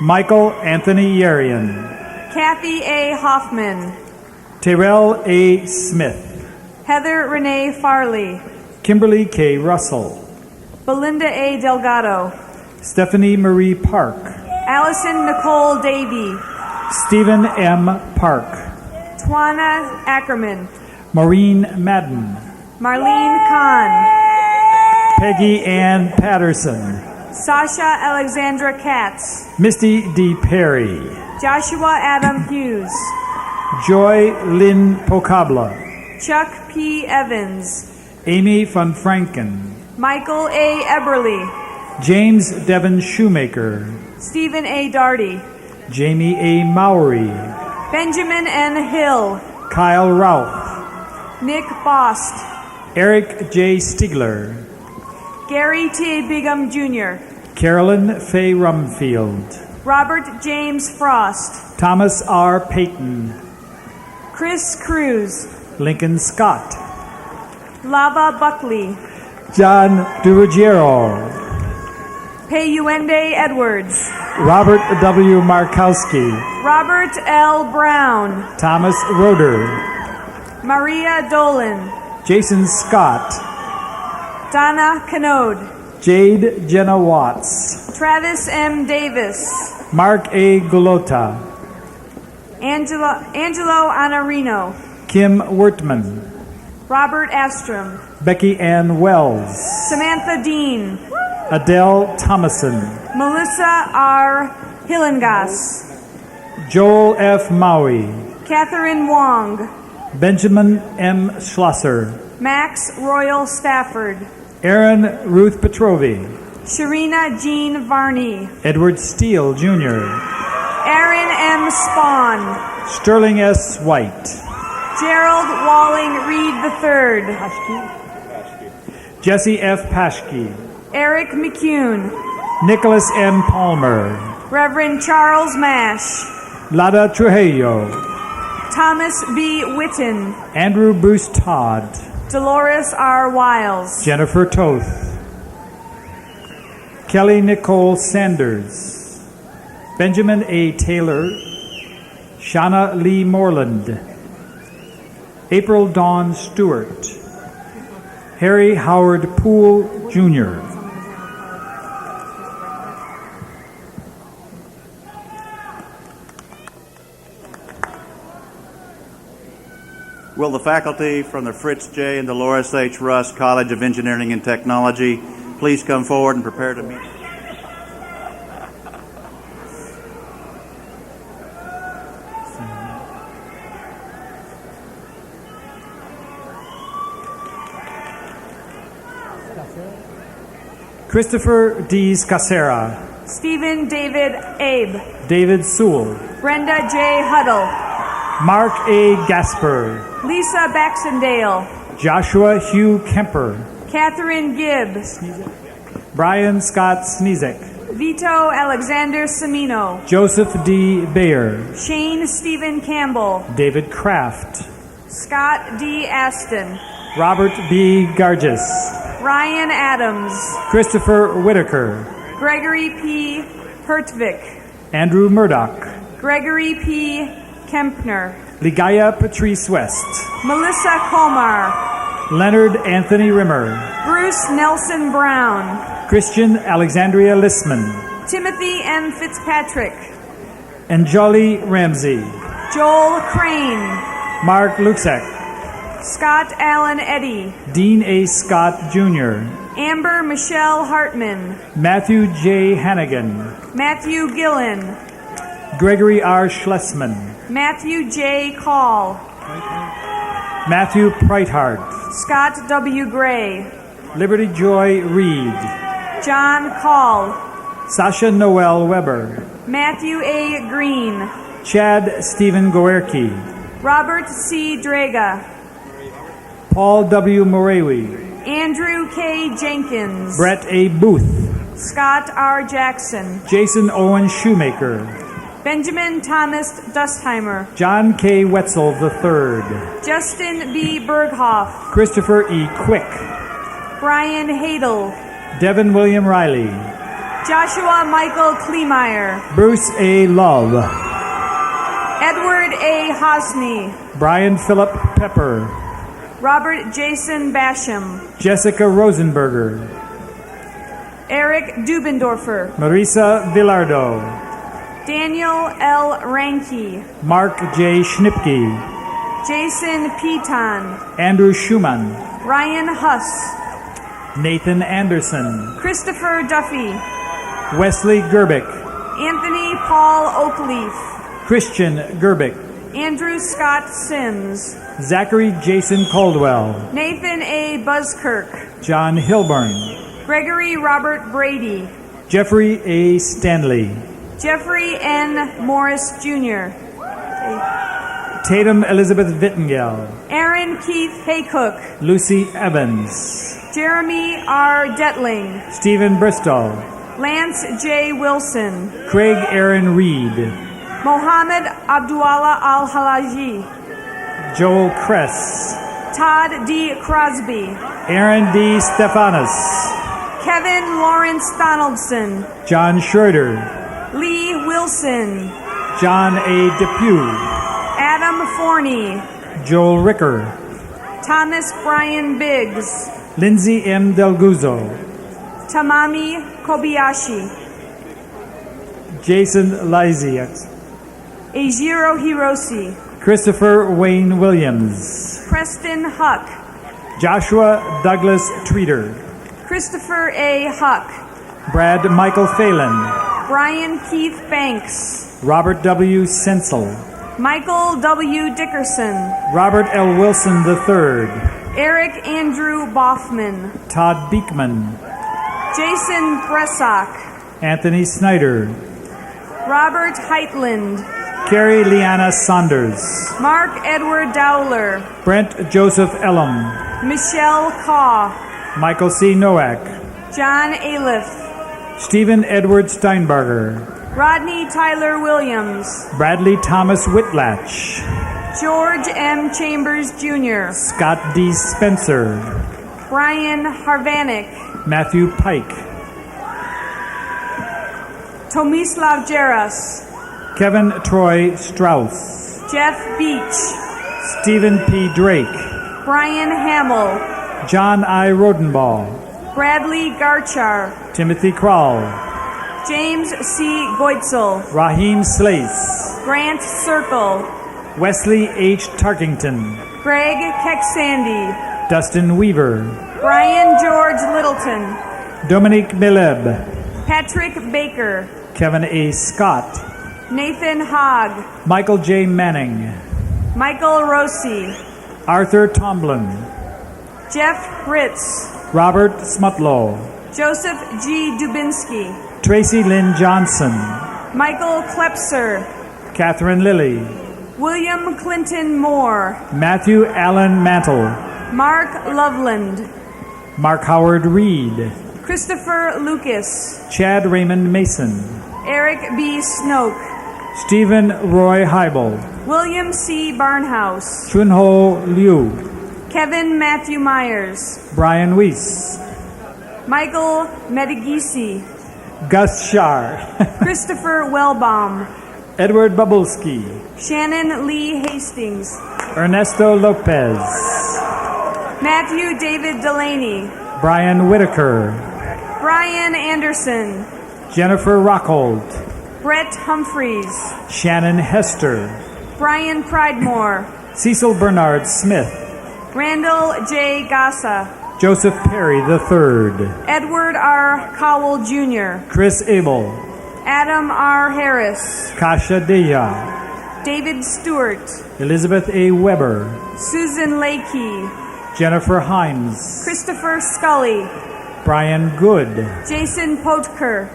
Michael Anthony Yarian. Kathy A. Hoffman. Terrell A. Smith. Heather Renee Farley. Kimberly K. Russell. Belinda A. Delgado. Stephanie Marie Park. Allison Nicole Davey. Stephen M. Park. Twana Ackerman. Maureen Madden. Marlene Kahn. Peggy Ann Patterson. Sasha Alexandra Katz. Misty D. Perry. Joshua Adam Hughes. Joy Lynn Pocabla. Chuck P. Evans. Amy Van Franken. Michael A. Eberly. James Devon Shoemaker. Stephen A. Darty. Jamie A. Mowry. Benjamin N. Hill. Kyle Rauch. Nick Bost. Eric J. Stigler. Gary T. Bigham Jr. Carolyn Faye Rumfield. Robert James Frost. Thomas R. Payton. Chris Cruz. Lincoln Scott. Lava Buckley. John DiRuggiero. Payuende Edwards. Robert W. Markowski. Robert L. Brown. Thomas Roeder. Maria Dolan. Jason Scott. Donna Canode. Jade Jenna Watts. Travis M. Davis. Mark A. Golota. Angelo Anarino. Kim Wertman. Robert Astrom. Becky Ann Wells. Samantha Dean. Adele Thomason. Melissa R. Hillengas. Joel F. Maui. Catherine Wong. Benjamin M. Schlosser. Max Royal Stafford. Aaron Ruth Petrovi. Sharina Jean Varney. Edward Steele, Jr. Aaron M. Spawn. Sterling S. White. Gerald Walling Reed III. Jesse F. Paschke. Eric McCune. Nicholas M. Palmer. Reverend Charles Mash. Lada Trujillo. Thomas B. Witten. Andrew Bruce Todd. Dolores R. Wiles. Jennifer Toth. Kelly Nicole Sanders. Benjamin A. Taylor. Shauna Lee Moreland. April Dawn Stewart. Harry Howard Poole, Jr. Will the faculty from the Fritz J. and Dolores H. Russ College of Engineering and Technology please come forward and prepare to meet? Christopher D. Scacera. Stephen David Abe. David Sewell. Brenda J. Huddle. Mark A. Gasper. Lisa Baxendale. Joshua Hugh Kemper. Catherine Gibbs. Brian Scott Sneezek. Vito Alexander Semino, Joseph D. Bayer, Shane Stephen Campbell, David Kraft, Scott D. Aston, Robert B. Gargis, Ryan Adams, Christopher Whitaker, Gregory P. Hertvik, Andrew Murdoch, Gregory P. Kempner, Ligaya Patrice West, Melissa Komar, Leonard Anthony Rimmer, Bruce Nelson Brown, Christian Alexandria Lissman, Timothy M. Fitzpatrick, Anjali Ramsey, Joel Crane, Mark Lutzek, Scott Allen Eddy, Dean A. Scott Jr., Amber Michelle Hartman, Matthew J. Hannigan, Matthew Gillen, Gregory R. Schlesman, Matthew J. Call, Matthew Preithart, Scott W. Gray, Liberty Joy Reed, John Call, Sasha Noel Weber, Matthew A. Green, Chad Stephen Goerke, Robert C. Draga, Paul W. Morewi, Andrew K. Jenkins, Brett A. Booth, Scott R. Jackson, Jason Owen Shoemaker, Benjamin Thomas Dustheimer, John K. Wetzel III, Justin B. Berghoff, Christopher E. Quick, Brian Hadel, Devin William Riley, Joshua Michael Kleemeyer, Bruce A. Love, Edward A. Hosny, Brian Philip Pepper, Robert Jason Basham, Jessica Rosenberger, Eric Dubendorfer, Marisa Villardo, Daniel L. Ranke, Mark J. Schnipke, Jason Piton, Andrew Schumann, Ryan Huss, Nathan Anderson, Christopher Duffy, Wesley Gerbic, Anthony Paul Oakleaf, Christian Gerbic, Andrew Scott Sims, Zachary Jason Caldwell, Nathan A. Buzzkirk, John Hilburn, Gregory Robert Brady, Jeffrey A. Stanley, Jeffrey N. Morris Jr., Tatum Elizabeth Vittengel, Aaron Keith Haycock, Lucy Evans, Jeremy R. Detling, Stephen Bristol, Lance J. Wilson, Craig Aaron Reed, Mohammed Abdullah Al-Halaji, Joel Kress, Todd D. Crosby, Aaron D. Stephanus, Kevin Lawrence Donaldson, John Schroeder, Lee Wilson, John A. Depew, Adam Forney, Joel Ricker, Thomas Brian Biggs, Lindsay M. Del Guzzo, Tamami Kobayashi, Jason Lysiak, Eijiro Hiroshi, Christopher Wayne Williams, Preston Huck, Joshua Douglas Tweeter, Christopher A. Huck, Brad Michael Phelan, Brian Keith Banks, Robert W. Sensel, Michael W. Dickerson, Robert L. Wilson III, Eric Andrew Boffman, Todd Beekman, Jason Bressock, Anthony Snyder, Robert Heitland, Carrie Leanna Saunders, Mark Edward Dowler, Brent Joseph Elam, Michelle Caw, Michael C. Nowak, John Aliff, Stephen Edward Steinbarger, Rodney Tyler Williams, Bradley Thomas Whitlatch, George M. Chambers Jr., Scott D. Spencer, Brian Harvanik, Matthew Pike, Tomislav Jaras, Kevin Troy Strauss, Jeff Beach, Stephen P. Drake, Brian Hamill, John I. Rodenball, Bradley Garchar, Timothy Krall, James C. Goitzel, Raheem Slace, Grant Circle, Wesley H. Tarkington, Greg Keksandy, Dustin Weaver, Brian George Littleton, Dominique Mileb, Patrick Baker, Kevin A. Scott, Nathan Hogg, Michael J. Manning, Michael Rossi, Arthur Tomlin, Jeff Ritz, Robert Smutlow, Joseph G. Dubinsky, Tracy Lynn Johnson, Michael Klepser, Catherine Lilly, William Clinton Moore, Matthew Allen Mantle, Mark Loveland, Mark Howard Reed, Christopher Lucas, Chad Raymond Mason, Eric B. Snoke, Stephen Roy Heibel, William C. Barnhouse, Chunho Liu, Kevin Matthew Myers, Brian Weiss, Michael Medigisi, Gus Shar, Christopher Wellbaum, Edward Babulski, Shannon Lee Hastings, Ernesto Lopez, Matthew David Delaney, Brian Whitaker, Brian Anderson, Jennifer Rockhold, Brett Humphreys, Shannon Hester, Brian Pridemore, Cecil Bernard Smith, Randall J. Gassa, Joseph Perry III, Edward R. Cowell Jr., Chris Abel, Adam R. Harris, Kasha Deya, David Stewart, Elizabeth A. Weber, Susan Lakey, Jennifer Himes, Christopher Scully, Brian Good, Jason Potker,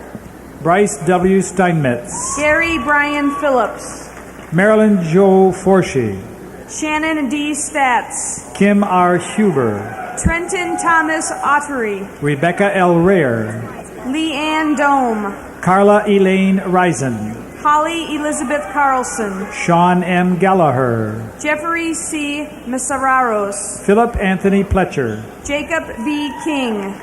Bryce W. Steinmetz, Gary Brian Phillips, Marilyn Jo Forshey, Shannon D. Statz, Kim R. Huber, Trenton Thomas Ottery, Rebecca L. Rare, Leanne Dome, Carla Elaine Risen, Holly Elizabeth Carlson, Sean M. Gallagher, Jeffrey C. Mesararos, Philip Anthony Pletcher, Jacob B. King,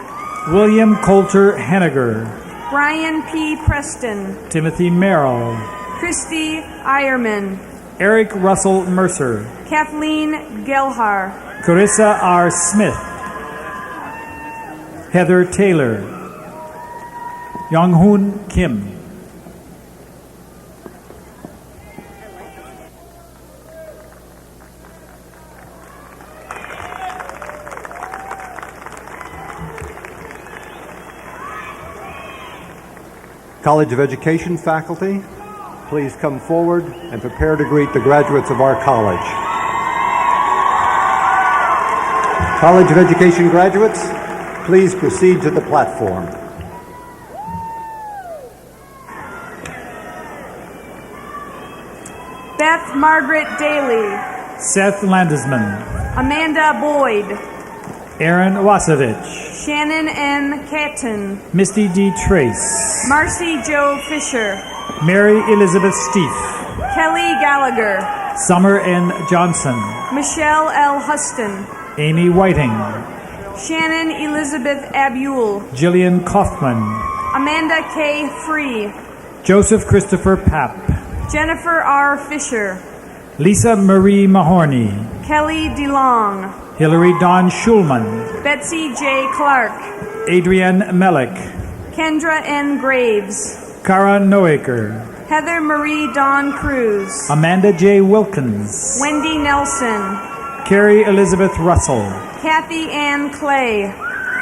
William Coulter Henniger, Brian P. Preston, Timothy Merrill, Christy Ironman, Eric Russell Mercer, Kathleen Gelhar, Carissa R. Smith, Heather Taylor, Younghoon Kim. College of Education faculty, please come forward and prepare to greet the graduates of our college. College of Education graduates, please proceed to the platform. Beth Margaret Daly, Seth Landesman, Amanda Boyd, Aaron Wasovich, Shannon N. Catton, Misty D. Trace, Marcy Jo Fisher, Mary Elizabeth Steef, Kelly Gallagher, Summer N. Johnson, Michelle L. Huston, Amy Whiting, Shannon Elizabeth Abule, Jillian Kaufman, Amanda K. Free, Joseph Christopher Papp, Jennifer R. Fisher, Lisa Marie Mahorny, Kelly DeLong, Hillary Dawn Schulman, Betsy J. Clark, Adrienne Melick, Kendra N. Graves, Cara Noaker, Heather Marie Dawn Cruz, Amanda J. Wilkins, Wendy Nelson, Carrie Elizabeth Russell, Kathy Ann Clay,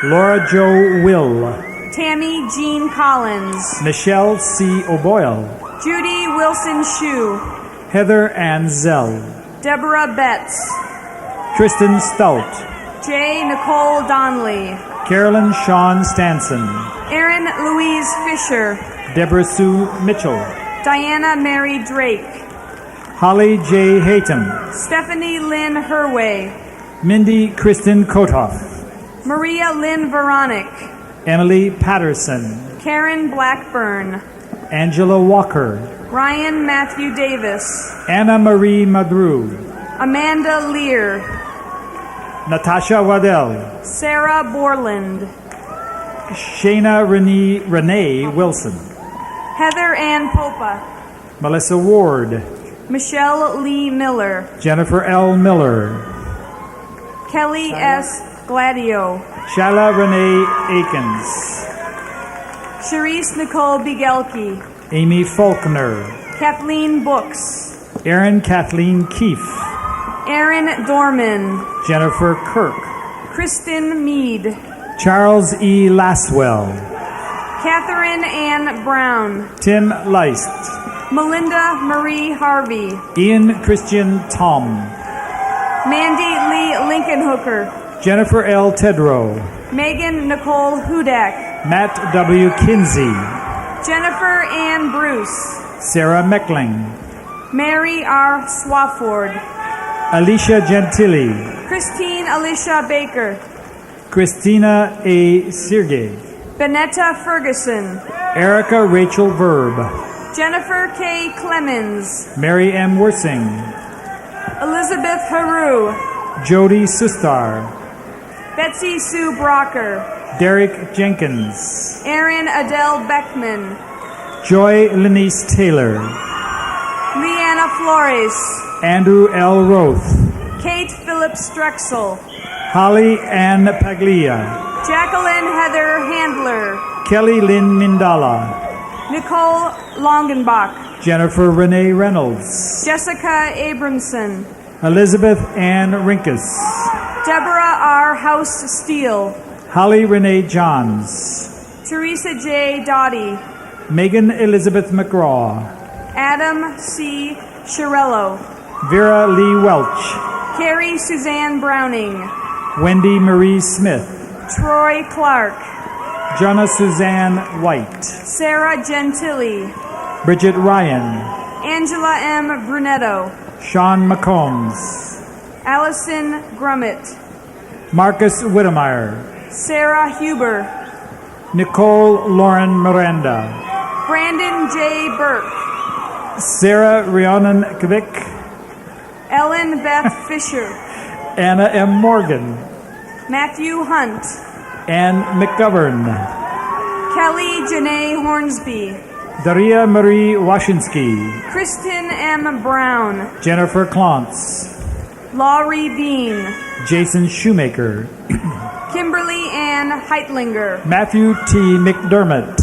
Laura Jo Will, Tammy Jean Collins, Michelle C. O'Boyle, Judy Wilson Shue, Heather Ann Zell, Deborah Betts, Tristan Stout, J. Nicole Donnelly, Carolyn Shawn Stanson, Erin Louise Fisher, Deborah Sue Mitchell, Diana Mary Drake, Holly J. Hayton, Stephanie Lynn Herway, Mindy Kristen Kotoff, Maria Lynn Veronic, Emily Patterson, Karen Blackburn, Angela Walker, Ryan Matthew Davis, Anna Marie Madru, Amanda Lear, Natasha Waddell, Sarah Borland, Shayna Renee Wilson, Heather Ann Popa, Melissa Ward, Michelle Lee Miller, Jennifer L. Miller, Kelly S. Gladio, Shala Renee Akins, Sharice Nicole Bigelke, Amy Faulkner, Kathleen Books, Erin Kathleen Keefe, Aaron Dorman, Jennifer Kirk, Kristen Mead, Charles E. Laswell, Catherine Ann Brown, Tim Leist, Melinda Marie Harvey, Ian Christian Tom, Mandy Lee Lincolnhooker, Jennifer L. Tedrow, Megan Nicole Hudak, Matt W. Kinsey, Jennifer Ann Bruce, Sarah Meckling, Mary R. Swafford, Alicia Gentili, Christine Alicia Baker, Christina A. Sirge, Benetta Ferguson. Erica Rachel Verb. Jennifer K. Clemens. Mary M. Worsing. Elizabeth Haru. Jody Sustar. Betsy Sue Brocker. Derek Jenkins. Erin Adele Beckman. Joy Lenice Taylor. Leanna Flores. Andrew L. Roth. Kate Phillips Drexel. Holly Ann Paglia. Jacqueline Heather Handler. Kelly Lynn Mindala. Nicole Longenbach. Jennifer Renee Reynolds. Jessica Abramson. Elizabeth Ann Rinkus. Deborah R. House Steele. Holly Renee Johns. Teresa J. Dottie. Megan Elizabeth McGraw. Adam C. Shirello. Vera Lee Welch. Carrie Suzanne Browning. Wendy Marie Smith. Troy Clark. Jonna Suzanne White. Sarah Gentili. Bridget Ryan. Angela M. Brunetto. Sean McCombs. Allison Grummett. Marcus Whittemire. Sarah Huber. Nicole Lauren Miranda. Brandon J. Burke. Sarah Rhiannon Kvick. Ellen Beth Fisher. Anna M. Morgan. Matthew Hunt. Ann McGovern. Kelly Janae Hornsby. Daria Marie Washinsky. Kristen M. Brown. Jennifer Klontz. Laurie Bean. Jason Shoemaker. Kimberly Ann Heitlinger. Matthew T. McDermott.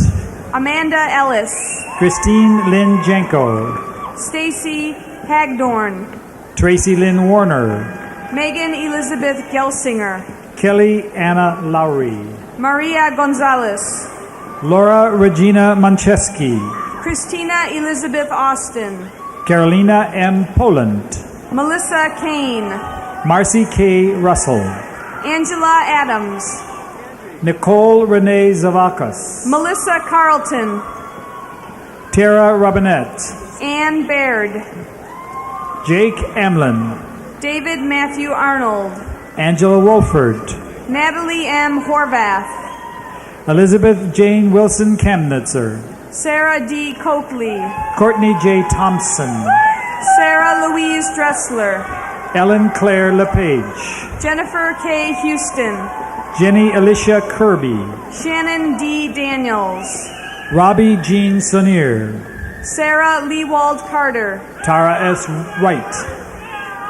Amanda Ellis. Christine Lynn Janko. Stacy Hagdorn. Tracy Lynn Warner. Megan Elizabeth Gelsinger. Kelly Anna Lowry. Maria Gonzalez. Laura Regina Mancheski. Christina Elizabeth Austin. Carolina M. Poland. Melissa Kane. Marcy K. Russell. Angela Adams. Nicole Renee Zavakis. Melissa Carlton. Tara Robinette. Ann Baird. Jake Amlin. David Matthew Arnold. Angela Wolford. Natalie M. Horvath. Elizabeth Jane Wilson Kamnitzer. Sarah D. Coakley. Courtney J. Thompson. Sarah Louise Dressler. Ellen Claire LePage. Jennifer K. Houston. Jenny Alicia Kirby. Shannon D. Daniels. Robbie Jean Sonier. Sarah Leewald Carter. Tara S. Wright.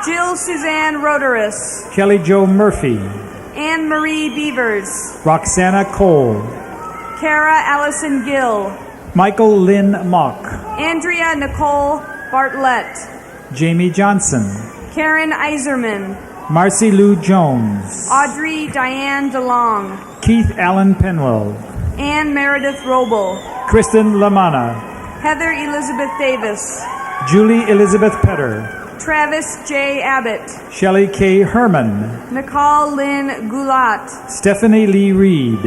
Jill Suzanne Roderus. Kelly Jo Murphy. Anne Marie Beavers. Roxana Cole. Kara Allison Gill. Michael Lynn Mock. Andrea Nicole Bartlett. Jamie Johnson. Karen Iserman. Marcy Lou Jones. Audrey Diane DeLong. Keith Allen Penwell. Anne Meredith Roble. Kristen Lamana. Heather Elizabeth Davis. Julie Elizabeth Petter. Travis J. Abbott. Shelley K. Herman. Nicole Lynn Goulat. Stephanie Lee Reed.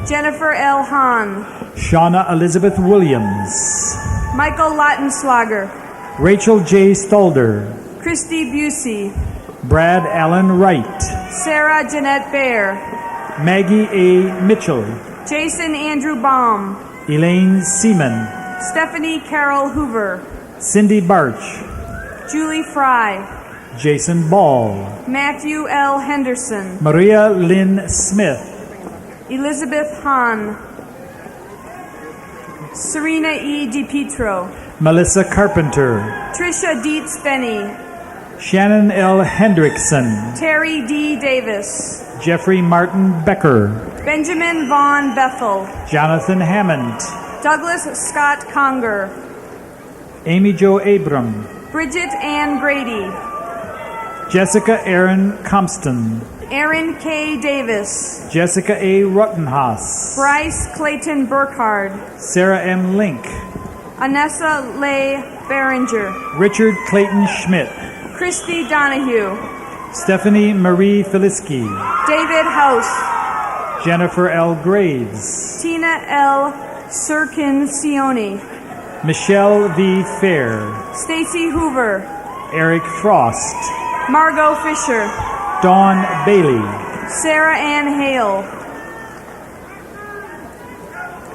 Jennifer L. Hahn. Shauna Elizabeth Williams. Michael Lautenschlager. Rachel J. Stalder. Christy Busey. Brad Allen Wright. Sarah Jeanette Bear. Maggie A. Mitchell. Jason Andrew Baum. Elaine Seaman. Stephanie Carol Hoover. Cindy Barch. Julie Fry. Jason Ball. Matthew L. Henderson. Maria Lynn Smith. Elizabeth Hahn. Serena E. DiPietro. Melissa Carpenter. Trisha Dietz Benny. Shannon L. Hendrickson. Terry D. Davis. Jeffrey Martin Becker. Benjamin Vaughn Bethel. Jonathan Hammond. Douglas Scott Conger. Amy Jo Abram. Bridget Ann Grady. Jessica Aaron Compston. Aaron K. Davis. Jessica A. Ruttenhaus. Bryce Clayton Burkhard. Sarah M. Link. Anessa Leigh Berenger. Richard Clayton Schmidt. Christy Donahue. Stephanie Marie Filiski. David House. Jennifer L. Graves. Tina L. Sirkin Sione. Michelle V. Fair. Stacy Hoover. Eric Frost. Margot Fisher. Dawn Bailey. Sarah Ann Hale.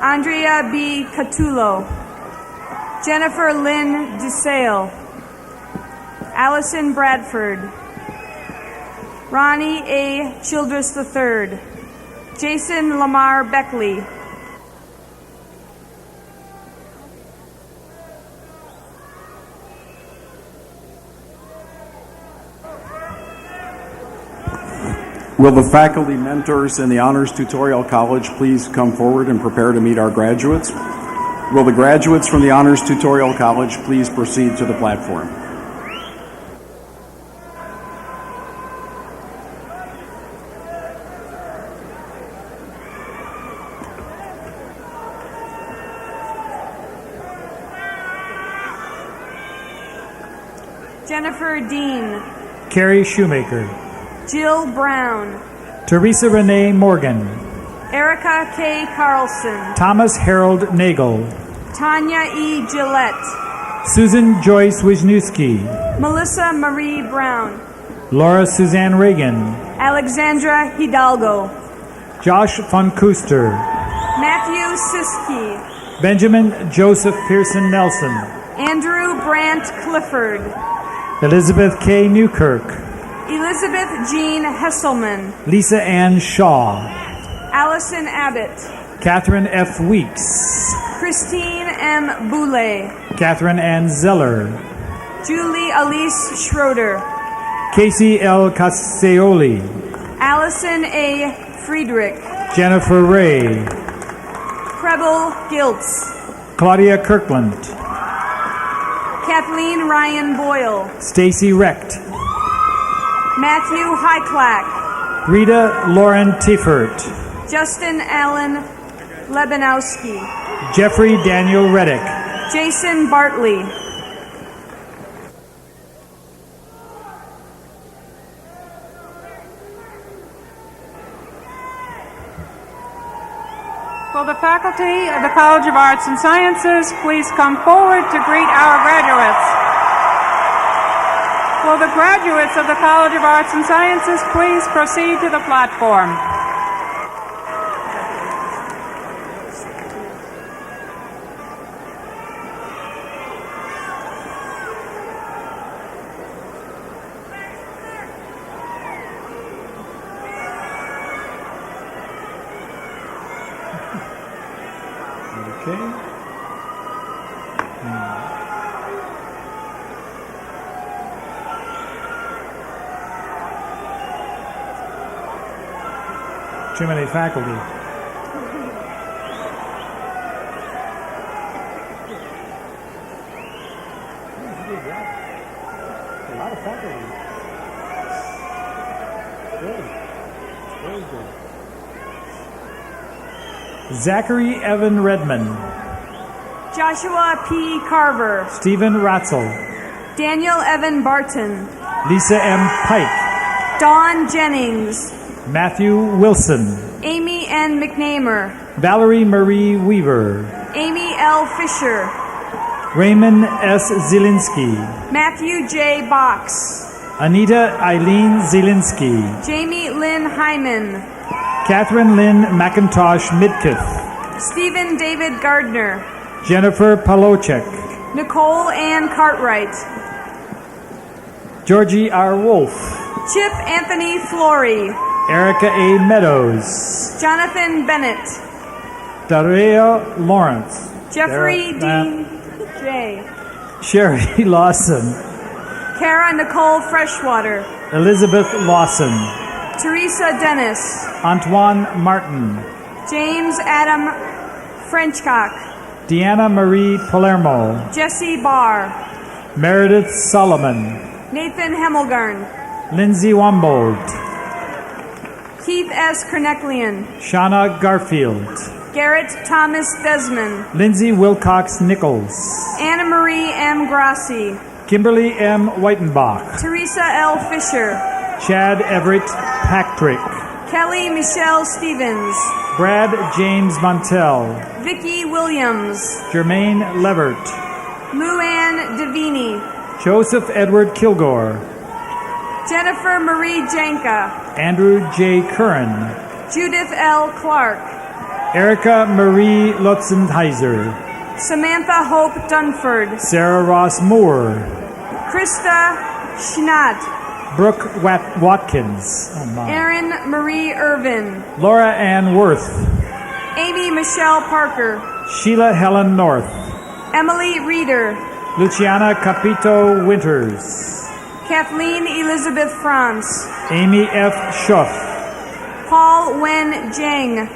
Andrea B. Catullo, Jennifer Lynn DeSale, Allison Bradford, Ronnie A. Childress III, Jason Lamar Beckley, Will the faculty mentors in the Honors Tutorial College please come forward and prepare to meet our graduates? Will the graduates from the Honors Tutorial College please proceed to the platform? Jennifer Dean, Carrie Shoemaker, Jill Brown, Teresa Renee Morgan, Erica K. Carlson, Thomas Harold Nagel, Tanya E. Gillette, Susan Joyce Wisniewski, Melissa Marie Brown, Laura Suzanne Reagan, Alexandra Hidalgo, Josh von Kuster, Matthew Siski, Benjamin Joseph Pearson Nelson, Andrew Brandt Clifford, Elizabeth K. Newkirk, Elizabeth Jean Hesselman, Lisa Ann Shaw, Allison Abbott, Catherine F. Weeks, Christine M. Boulay, Catherine Ann Zeller, Julie Elise Schroeder, Casey L. Cassioli, Allison A. Friedrich, Jennifer Ray, Preble Giltz, Claudia Kirkland, Kathleen Ryan Boyle, Stacy Recht, Matthew Hyclack, Rita Lauren Tiefert, Justin Allen Lebanowski, Jeffrey Daniel Reddick, Jason Bartley, Will the faculty of the College of Arts and Sciences please come forward to greet our graduates? Will the graduates of the College of Arts and Sciences please proceed to the platform? Too many faculty. A lot of faculty. Good. Very good. Zachary Evan Redman, Joshua P. Carver, Stephen Ratzel, Daniel Evan Barton, Lisa M. Pike, Dawn Jennings, Matthew Wilson, Amy N. McNamer, Valerie Marie Weaver, Amy L. Fisher, Raymond S. Zielinski, Matthew J. Box, Anita Eileen Zielinski, Jamie Lynn Hyman, Catherine Lynn McIntosh Midkiff, Stephen David Gardner, Jennifer Palochek, Nicole Ann Cartwright, Georgie R. Wolf, Chip Anthony Flory, Erica A. Meadows, Jonathan Bennett, Daria Lawrence, Jeffrey D. J. Sherry Lawson, Kara Nicole Freshwater, Elizabeth Lawson, Teresa Dennis, Antoine Martin, James Adam Frenchcock, Deanna Marie Palermo, Jesse Barr, Meredith Solomon, Nathan Hemmelgarn, Lindsay Wambold, Keith S. Kerneklian, Shauna Garfield, Garrett Thomas Desmond, Lindsay Wilcox Nichols, Anna Marie M. Grassi, Kimberly M. Whitenbach, Teresa L. Fisher, Chad Everett Patrick, Kelly Michelle Stevens, Brad James Montel, Vicki Williams, Jermaine Levert, Luann Davini, Joseph Edward Kilgore, Jennifer Marie Janka, Andrew J. Curran, Judith L. Clark, Erica Marie Lotzenheiser. Samantha Hope Dunford, Sarah Ross Moore. Krista Schnott, Brooke Watkins. Oh, my. Erin Marie Irvin, Laura Ann Worth. Amy Michelle Parker, Sheila Helen North. Emily Reeder, Luciana Capito Winters. Kathleen Elizabeth Franz, Amy F. Schuff. Paul Wen Jang,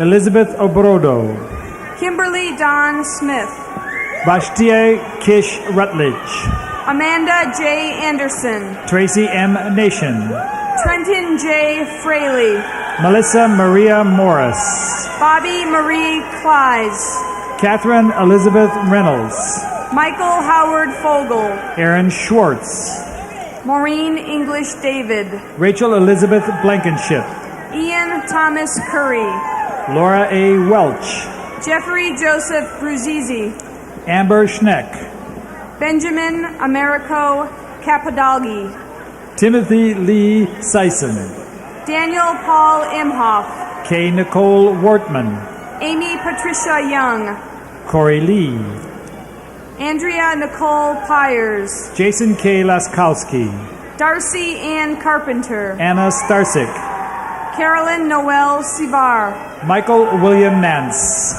Elizabeth Obrodo. Kimberly Dawn Smith, Bashtia Kish Rutledge. Amanda J. Anderson, Tracy M. Nation. Trenton J. Fraley, Melissa Maria Morris. Bobby Marie Kleiss, Catherine Elizabeth Reynolds. Michael Howard Fogel, Aaron Schwartz. Maureen English David, Rachel Elizabeth Blankenship. Ian Thomas Curry, Laura A. Welch. Jeffrey Joseph Bruzizi, Amber Schneck. Benjamin Americo Capadalgi, Timothy Lee Sison. Daniel Paul Imhoff, Kay Nicole Wortman. Amy Patricia Young, Corey Lee. Andrea Nicole Pyers, Jason K. Laskowski. Darcy Ann Carpenter, Anna Starsick. Carolyn Noel Sivar, Michael William Nance.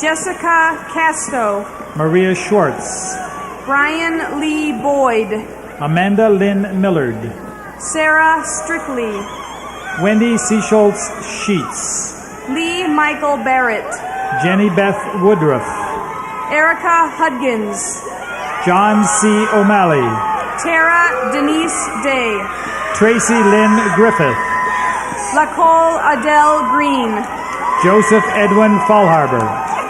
Jessica Casto, Maria Schwartz. Brian Lee Boyd, Amanda Lynn Millard. Sarah Strictly, Wendy C. Schultz Sheets. Lee Michael Barrett, Jenny Beth Woodruff. Erica Hudgens, John C. O'Malley. Tara Denise Day, Tracy Lynn Griffith. Lacole Adele Green, Joseph Edwin Fallharbor.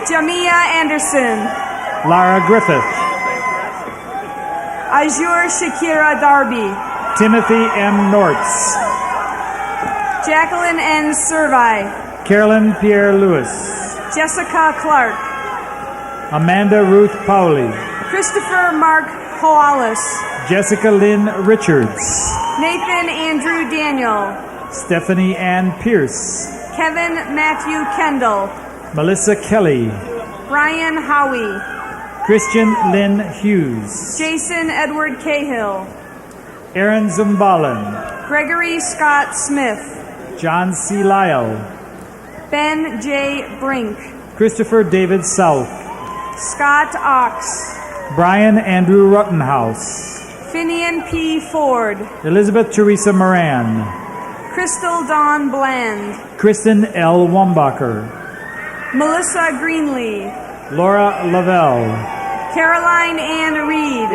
Jamia Anderson, Lara Griffith. Azure Shakira Darby, Timothy M. Nortz. Jacqueline N. Servi, Carolyn Pierre Lewis. Jessica Clark, Amanda Ruth Powley. Christopher Mark Hoalis, Jessica Lynn Richards. Nathan Andrew Daniel, Stephanie Ann Pierce. Kevin Matthew Kendall, Melissa Kelly. Brian Howie, Christian Lynn Hughes. Jason Edward Cahill, Aaron Zumbalin. Gregory Scott Smith, John C. Lyle. Ben J. Brink, Christopher David South. Scott Ox, Brian Andrew Ruttenhouse. Finian P. Ford, Elizabeth Teresa Moran. Crystal Dawn Bland, Kristen L. Wambacher. Melissa Greenlee, Laura Lavelle. Caroline Ann Reed,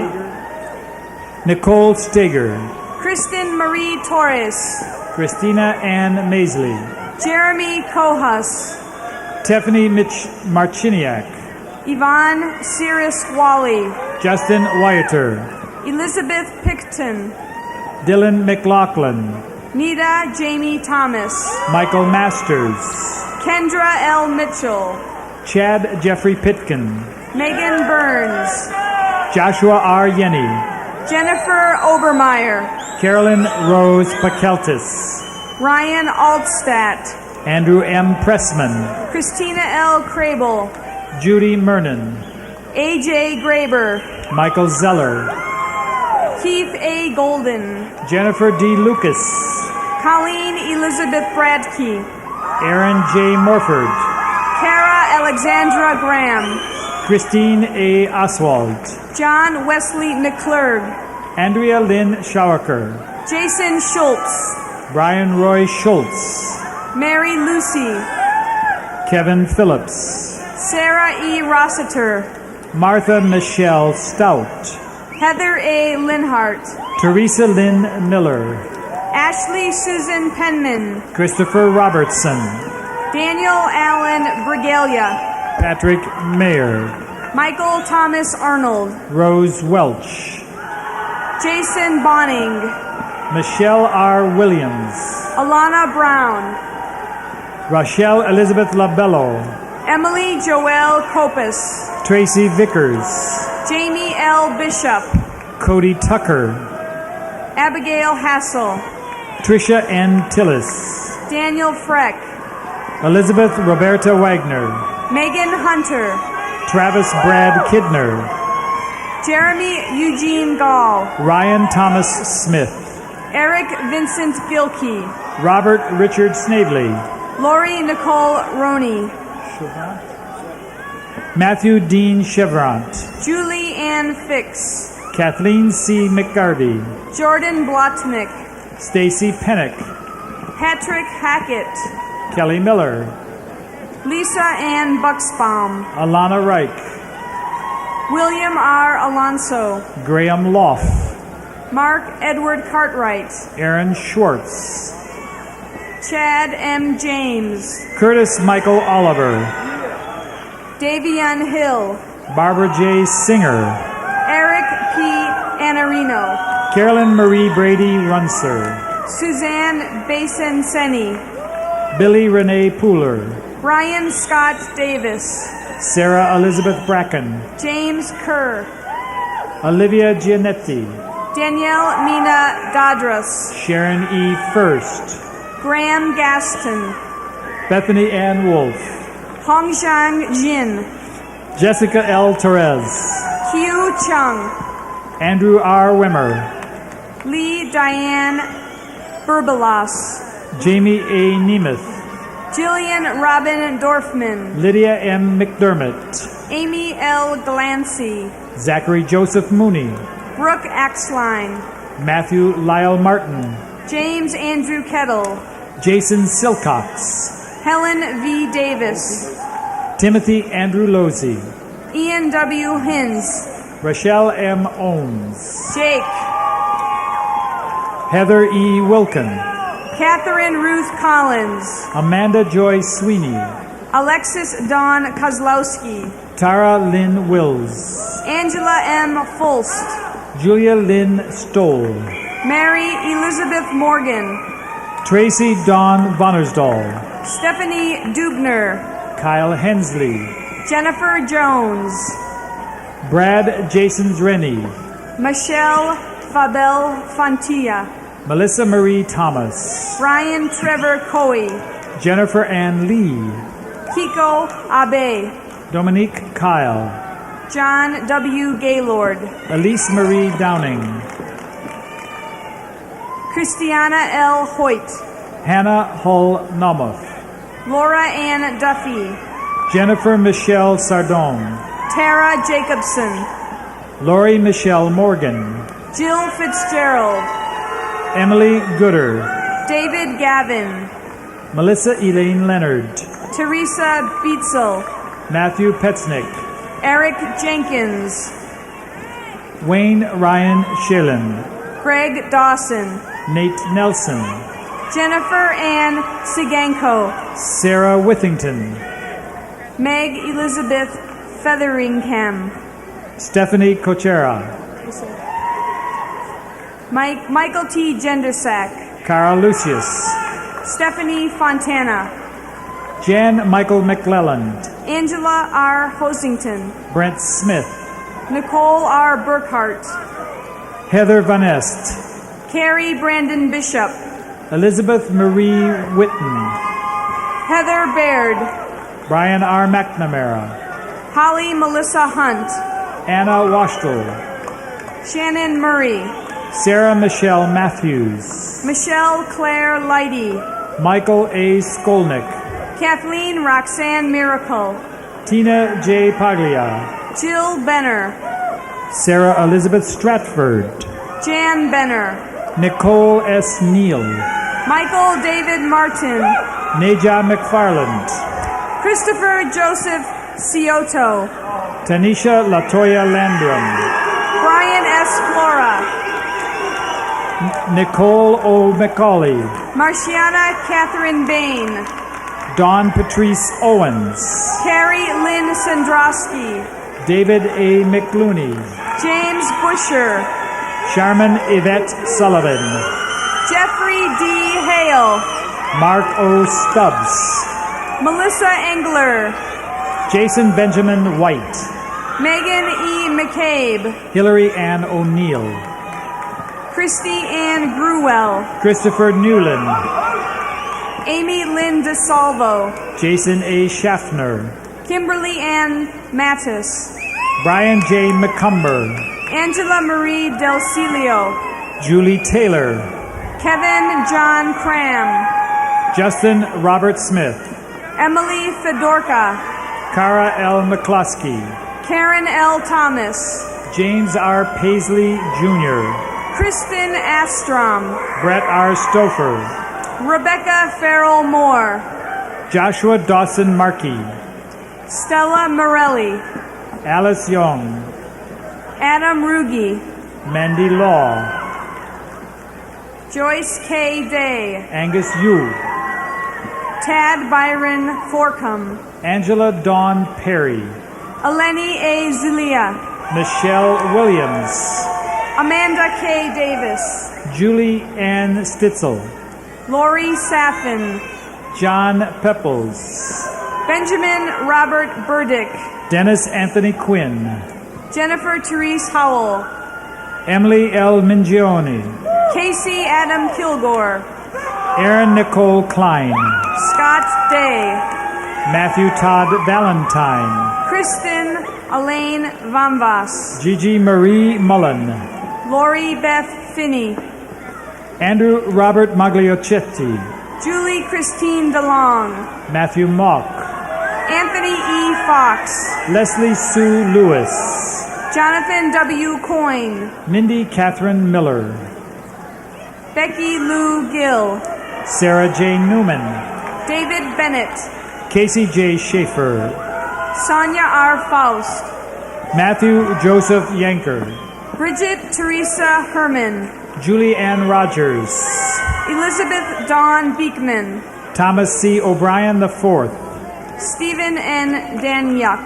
Nicole Steger. Kristen Marie Torres, Christina Ann Maisley. Jeremy Kohus, Tiffany Marchiniak. Yvonne Cirrus Wally, Justin Wyatter. Elizabeth Picton, Dylan McLaughlin. Nita Jamie Thomas, Michael Masters. Kendra L. Mitchell, Chad Jeffrey Pitkin. Megan Burns, Joshua R. Yenny. Jennifer Obermeyer, Carolyn Rose Pakeltis. Ryan Altstadt, Andrew M. Pressman. Christina L. Crable, Judy Mernon. AJ Graber, Michael Zeller. Keith A. Golden, Jennifer D. Lucas. Colleen Elizabeth Bradkey, Aaron J. Morford. Kara Alexandra Graham, Christine A. Oswald. John Wesley McClurg, Andrea Lynn Schauerker. Jason Schultz, Brian Roy Schultz. Mary Lucy, Kevin Phillips. Sarah E. Rossiter, Martha Michelle Stout. Heather A. Linhart, Teresa Lynn Miller. Ashley Susan Penman, Christopher Robertson. Daniel Allen Brigalia, Patrick Mayer. Michael Thomas Arnold, Rose Welch. Jason Bonning, Michelle R. Williams. Alana Brown, Rochelle Elizabeth Labello. Emily Joelle Copus, Tracy Vickers. Jamie L. Bishop, Cody Tucker. Abigail Hassel, Tricia N. Tillis. Daniel Freck, Elizabeth Roberta Wagner, Megan Hunter, Travis Brad Kidner, Jeremy Eugene Gall, Ryan Thomas Smith, Eric Vincent Gilkey, Robert Richard Snavely, Lori Nicole Roney, Matthew Dean Chevrant, Julie Ann Fix, Kathleen C. McGarvey, Jordan Blotnick, Stacy Pennick, Patrick Hackett, Kelly Miller, Lisa Ann Bucksbaum, Alana Reich, William R. Alonso, Graham Loff, Mark Edward Cartwright, Aaron Schwartz, Chad M. James, Curtis Michael Oliver, Davian Hill, Barbara J. Singer, Eric P. Anarino, Carolyn Marie Brady Runser, Suzanne Basin Seni, Billy Renee Pooler, Ryan Scott Davis, Sarah Elizabeth Bracken, James Kerr, Olivia Giannetti, Danielle Mina Gadras, Sharon E. First, Graham Gaston, Bethany Ann Wolf, Hongxiang Jin, Jessica L. Torres, Hugh Chung, Andrew R. Wimmer, Lee Diane Burbalas, Jamie A. Nemeth, Jillian Robin Dorfman, Lydia M. McDermott, Amy L. Glancy, Zachary Joseph Mooney, Brooke Axline, Matthew Lyle Martin, James Andrew Kettle, Jason Silcox, Helen V. Davis, Timothy Andrew Losey, Ian W. Hins, Rochelle M. Owens, Jake, Heather E. Wilkin, Catherine Ruth Collins, Amanda Joy Sweeney, Alexis Dawn Kozlowski, Tara Lynn Wills, Angela M. Fulst, Julia Lynn Stoll, Mary Elizabeth Morgan, Tracy Dawn Vonnersdahl, Stephanie Dubner, Kyle Hensley, Jennifer Jones, Brad Jason Rennie, Michelle Fabel Fontilla, Melissa Marie Thomas, Ryan Trevor Coey, Jennifer Ann Lee, Kiko Abe, Dominique Kyle, John W. Gaylord, Elise Marie Downing, Christiana L. Hoyt, Hannah Hull Nomoth, Laura Ann Duffy, Jennifer Michelle Sardone, Tara Jacobson, Lori Michelle Morgan, Jill Fitzgerald, Emily Gooder, David Gavin, Melissa Elaine Leonard, Teresa Beetzel, Matthew Petznick, Eric Jenkins, Wayne Ryan Shillen, Greg Dawson, Nate Nelson, Jennifer Ann Siganko, Sarah Withington, Meg Elizabeth Featheringham, Stephanie Cochera, Michael T. Gendersack, Cara Lucius, Stephanie Fontana, Jan Michael McClelland, Angela R. Hosington, Brent Smith, Nicole R. Burkhart, Heather Van Est, Carrie Brandon Bishop, Elizabeth Marie Witten, Heather Baird, Brian R. McNamara, Holly Melissa Hunt, Anna Washtel, Shannon Murray, Sarah Michelle Matthews, Michelle Claire Lighty, Michael A. Skolnick, Kathleen Roxanne Miracle, Tina J. Paglia, Jill Benner, Sarah Elizabeth Stratford, Jan Benner, Nicole S. Neal, Michael David Martin, Neja McFarland, Christopher Joseph Cioto, Tanisha Latoya Landrum, Brian S. Flora, Nicole O. McCauley, Marciana Catherine Bain, Dawn Patrice Owens, Carrie Lynn Sandrowski, David A. McLooney, James Busher, Charmin Yvette Sullivan, Jeffrey D. Hale, Mark O. Stubbs, Melissa Engler, Jason Benjamin White, Megan E. McCabe, Hillary Ann O'Neill, Christy Ann Gruwell, Christopher Newland, Amy Lynn DeSalvo, Jason A. Schaffner, Kimberly Ann Mattis, Brian J. McCumber, Angela Marie Del Cilio, Julie Taylor, Kevin John Cram, Justin Robert Smith, Emily Fedorka, Cara L. McCluskey, Karen L. Thomas, James R. Paisley Jr., Kristen Astrom, Brett R. Stouffer, Rebecca Farrell Moore, Joshua Dawson Markey, Stella Morelli, Alice Young, Adam Ruge, Mandy Law, Joyce K. Day, Angus Yu, Tad Byron Forcom, Angela Dawn Perry, Eleni A. Zulia, Michelle Williams, Amanda K. Davis, Julie Ann Stitzel, Lori Saffin, John Pepples, Benjamin Robert Burdick, Dennis Anthony Quinn, Jennifer Therese Howell, Emily L. Mingione, Casey Adam Kilgore, Erin Nicole Klein, Scott Day, Matthew Todd Valentine, Kristen Elaine Vamvas, Gigi Marie Mullen, Lori Beth Finney, Andrew Robert Magliocetti, Julie Christine DeLong, Matthew Mock, Anthony E. Fox, Leslie Sue Lewis, Jonathan W. Coyne, Mindy Catherine Miller, Becky Lou Gill, Sarah J. Newman, David Bennett, Casey J. Schaefer, Sonia R. Faust, Matthew Joseph Yanker, Bridget Teresa Herman, Julie Ann Rogers, Elizabeth Dawn Beekman, Thomas C. O'Brien IV, Stephen N. Danyuk,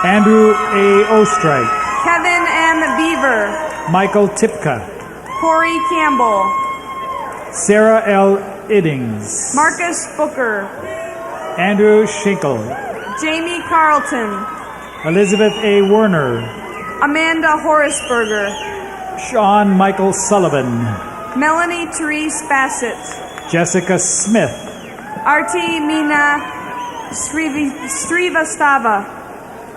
Andrew A. Ostrike, Kevin M. Beaver, Michael Tipka, Corey Campbell, Sarah L. Iddings, Marcus Booker, Andrew Schinkel, Jamie Carlton, Elizabeth A. Werner, Amanda Horaceberger, Sean Michael Sullivan, Melanie Therese Bassett, Jessica Smith, Arti Mina Srivastava,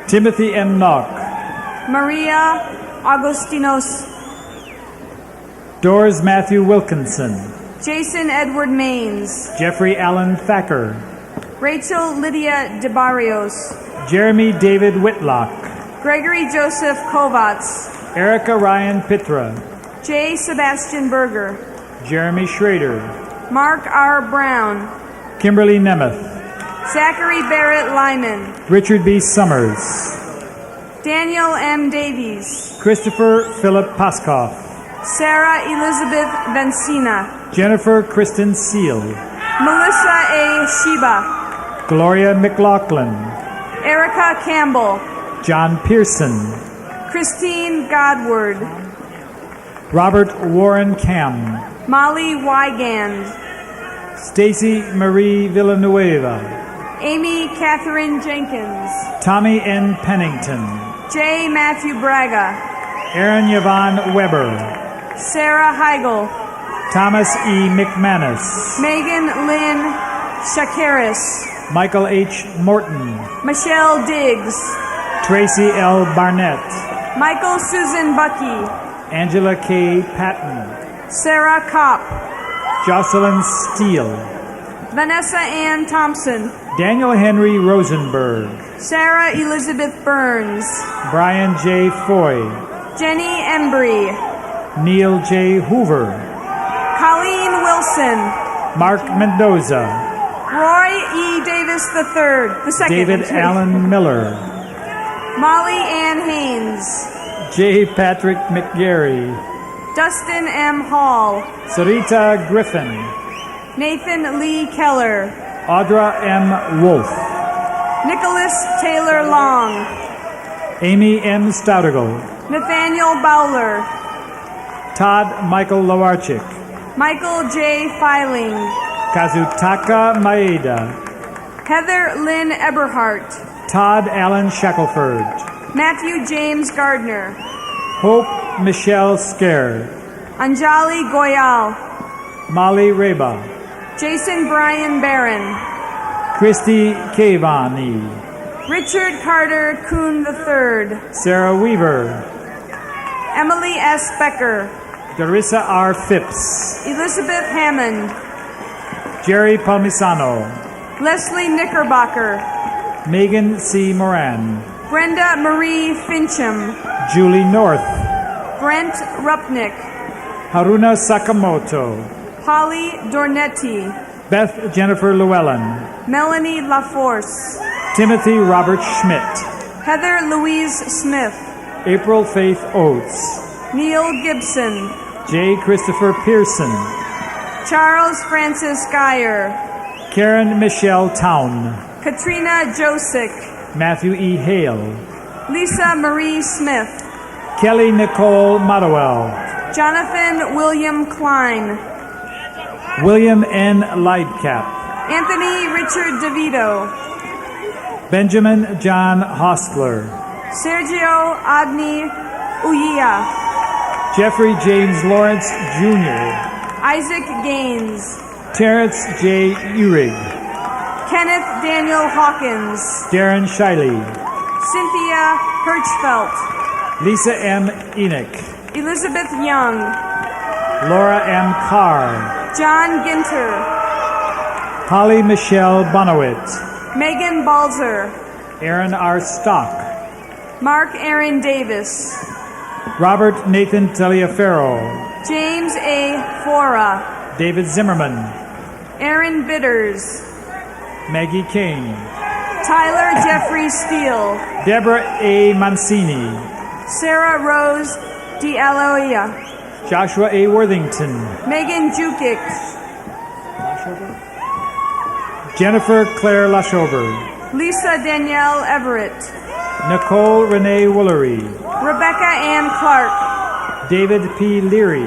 Timothy M. Knock, Maria Agostinos, Doris Matthew Wilkinson, Jason Edward Maines, Jeffrey Allen Thacker, Rachel Lydia DeBarrios, Jeremy David Whitlock, Gregory Joseph Kovacs, Erica Ryan Pitra, J. Sebastian Berger, Jeremy Schrader, Mark R. Brown, Kimberly Nemeth, Zachary Barrett Lyman, Richard B. Summers, Daniel M. Davies, Christopher Philip Paskoff, Sarah Elizabeth Vencina, Jennifer Kristen Seal, Melissa A. Sheba, Gloria McLaughlin, Erica Campbell, John Pearson, Christine Godward, Robert Warren Cam, Molly Wygand, Stacy Marie Villanueva, Amy Catherine Jenkins, Tommy N. Pennington, J. Matthew Braga, Aaron Yvonne Weber, Sarah Heigl, Thomas E. McManus, Megan Lynn Shakaris, Michael H. Morton, Michelle Diggs, Tracy L. Barnett, Michael Susan Bucky, Angela K. Patton, Sarah Kopp, Jocelyn Steele, Vanessa Ann Thompson, Daniel Henry Rosenberg, Sarah Elizabeth Burns, Brian J. Foy, Jenny Embry, Neil J. Hoover, Colleen Wilson, Mark Mendoza, Roy E. Davis III, the second. David Allen Miller, Molly Ann Haynes, J. Patrick McGarry, Dustin M. Hall, Sarita Griffin, Nathan Lee Keller, Audra M. Wolf, Nicholas Taylor Long, Amy M. Stoudigal, Nathaniel Bowler, Todd Michael Lowarchik, Michael J. Filing, Kazutaka Maeda, Heather Lynn Eberhart, Todd Allen Shackelford, Matthew James Gardner, Hope Michelle Scare, Anjali Goyal, Molly Reba, Jason Brian Barron, Christy Cavani, Richard Carter Kuhn III, Sarah Weaver, Emily S. Becker, Darissa R. Phipps, Elizabeth Hammond, Jerry Palmisano, Leslie Knickerbocker, Megan C. Moran, Brenda Marie Fincham, Julie North, Brent Rupnick, Haruna Sakamoto, Holly Dornetti, Beth Jennifer Llewellyn, Melanie LaForce, Timothy Robert Schmidt, Heather Louise Smith, April Faith Oates, Neil Gibson, J. Christopher Pearson, Charles Francis Geyer, Karen Michelle Town, Katrina Josick, Matthew E. Hale, Lisa Marie Smith, Kelly Nicole Madowell, Jonathan William Klein, William N. Leidcap, Anthony Richard DeVito, Benjamin John Hostler, Sergio Adni Uya, Jeffrey James Lawrence Jr., Isaac Gaines, Terrence J. Uhrig, Kenneth Daniel Hawkins, Darren Shiley, Cynthia Hirschfeld, Lisa M. Enoch, Elizabeth Young, Laura M. Carr, John Ginter, Holly Michelle Bonowit, Megan Balzer, Aaron R. Stock, Mark Aaron Davis, Robert Nathan Taliaferro, James A. Fora, David Zimmerman, Aaron Bitters, Maggie Kane, Tyler Jeffrey Steele, Deborah A. Mancini, Sarah Rose D'Aloia, Joshua A. Worthington, Megan Jukic, Jennifer Claire Lashover, Lisa Danielle Everett, Nicole Renee Woolery, Rebecca Ann Clark, David P. Leary,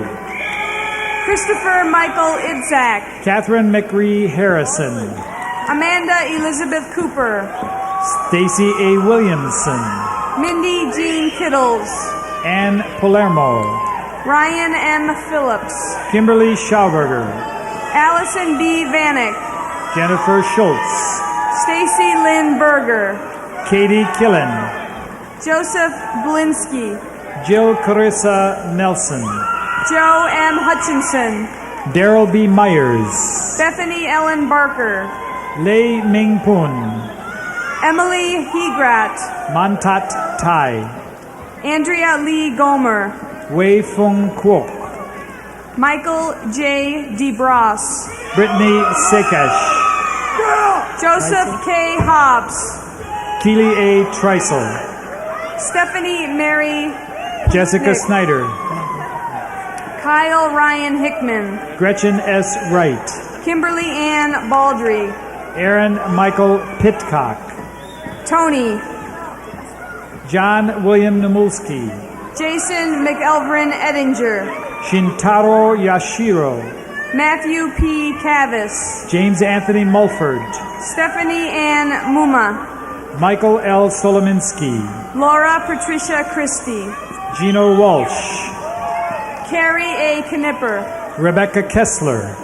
Christopher Michael Idzak, Catherine McRee Harrison, Amanda Elizabeth Cooper, Stacy A. Williamson, Mindy Jean Kittles, Ann Palermo, Ryan M. Phillips, Kimberly Schauberger, Allison B. Vanek, Jennifer Schultz, Stacy Lynn Berger, Katie Killen, Joseph Blinsky, Jill Carissa Nelson, Joe M. Hutchinson, Daryl B. Myers, Bethany Ellen Barker, Lei Ming Poon, Emily Hegrat, Mantat Tai, Andrea Lee Gomer, Wei Fung Kwok, Michael J. DeBross, Brittany Sekash, Joseph K. Hobbs, Keely A. Treisel, Stephanie Mary Jessica Nick, Snyder, Kyle Ryan Hickman, Gretchen S. Wright, Kimberly Ann Baldry, Aaron Michael Pitcock, Tony, John William Namulski, Jason McElvin Edinger, Shintaro Yashiro, Matthew P. Cavis, James Anthony Mulford, Stephanie Ann Muma, Michael L. Solominski, Laura Patricia Christie, Gino Walsh, Carrie A. Knipper, Rebecca Kessler,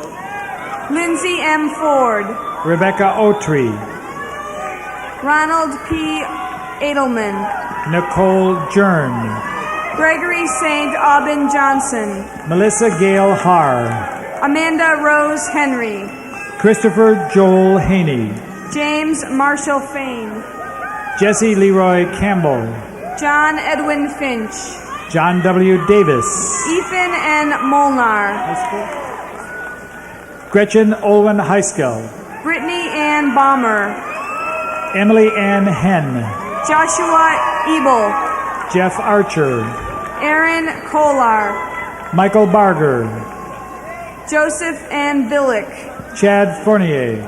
Lindsay M. Ford, Rebecca Otry, Ronald P. Edelman, Nicole Jern, Gregory St. Aubin Johnson, Melissa Gale Har, Amanda Rose Henry, Christopher Joel Haney, James Marshall Fain, Jesse Leroy Campbell, John Edwin Finch, John W. Davis, Ethan N. Molnar, Gretchen Olwen Heiskell, Brittany Ann Balmer, Emily Ann Henn, Joshua Ebel, Jeff Archer, Aaron Kolar, Michael Barger, Joseph N. Billick, Chad Fournier,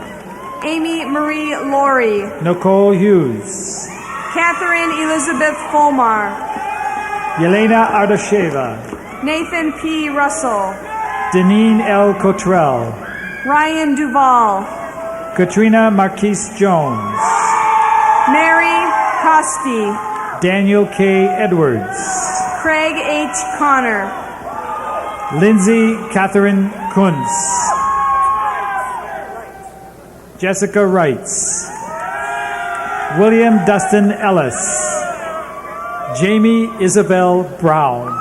Amy Marie Laurie, Nicole Hughes, Catherine Elizabeth Fulmar, Yelena Ardasheva, Nathan P. Russell, Deneen L. Cottrell, Ryan Duvall, Katrina Marquise Jones, Mary Costi, Daniel K. Edwards, Craig H. Connor, Lindsay Catherine Kuntz, Jessica Wrights. William Dustin Ellis. Jamie Isabel Brown.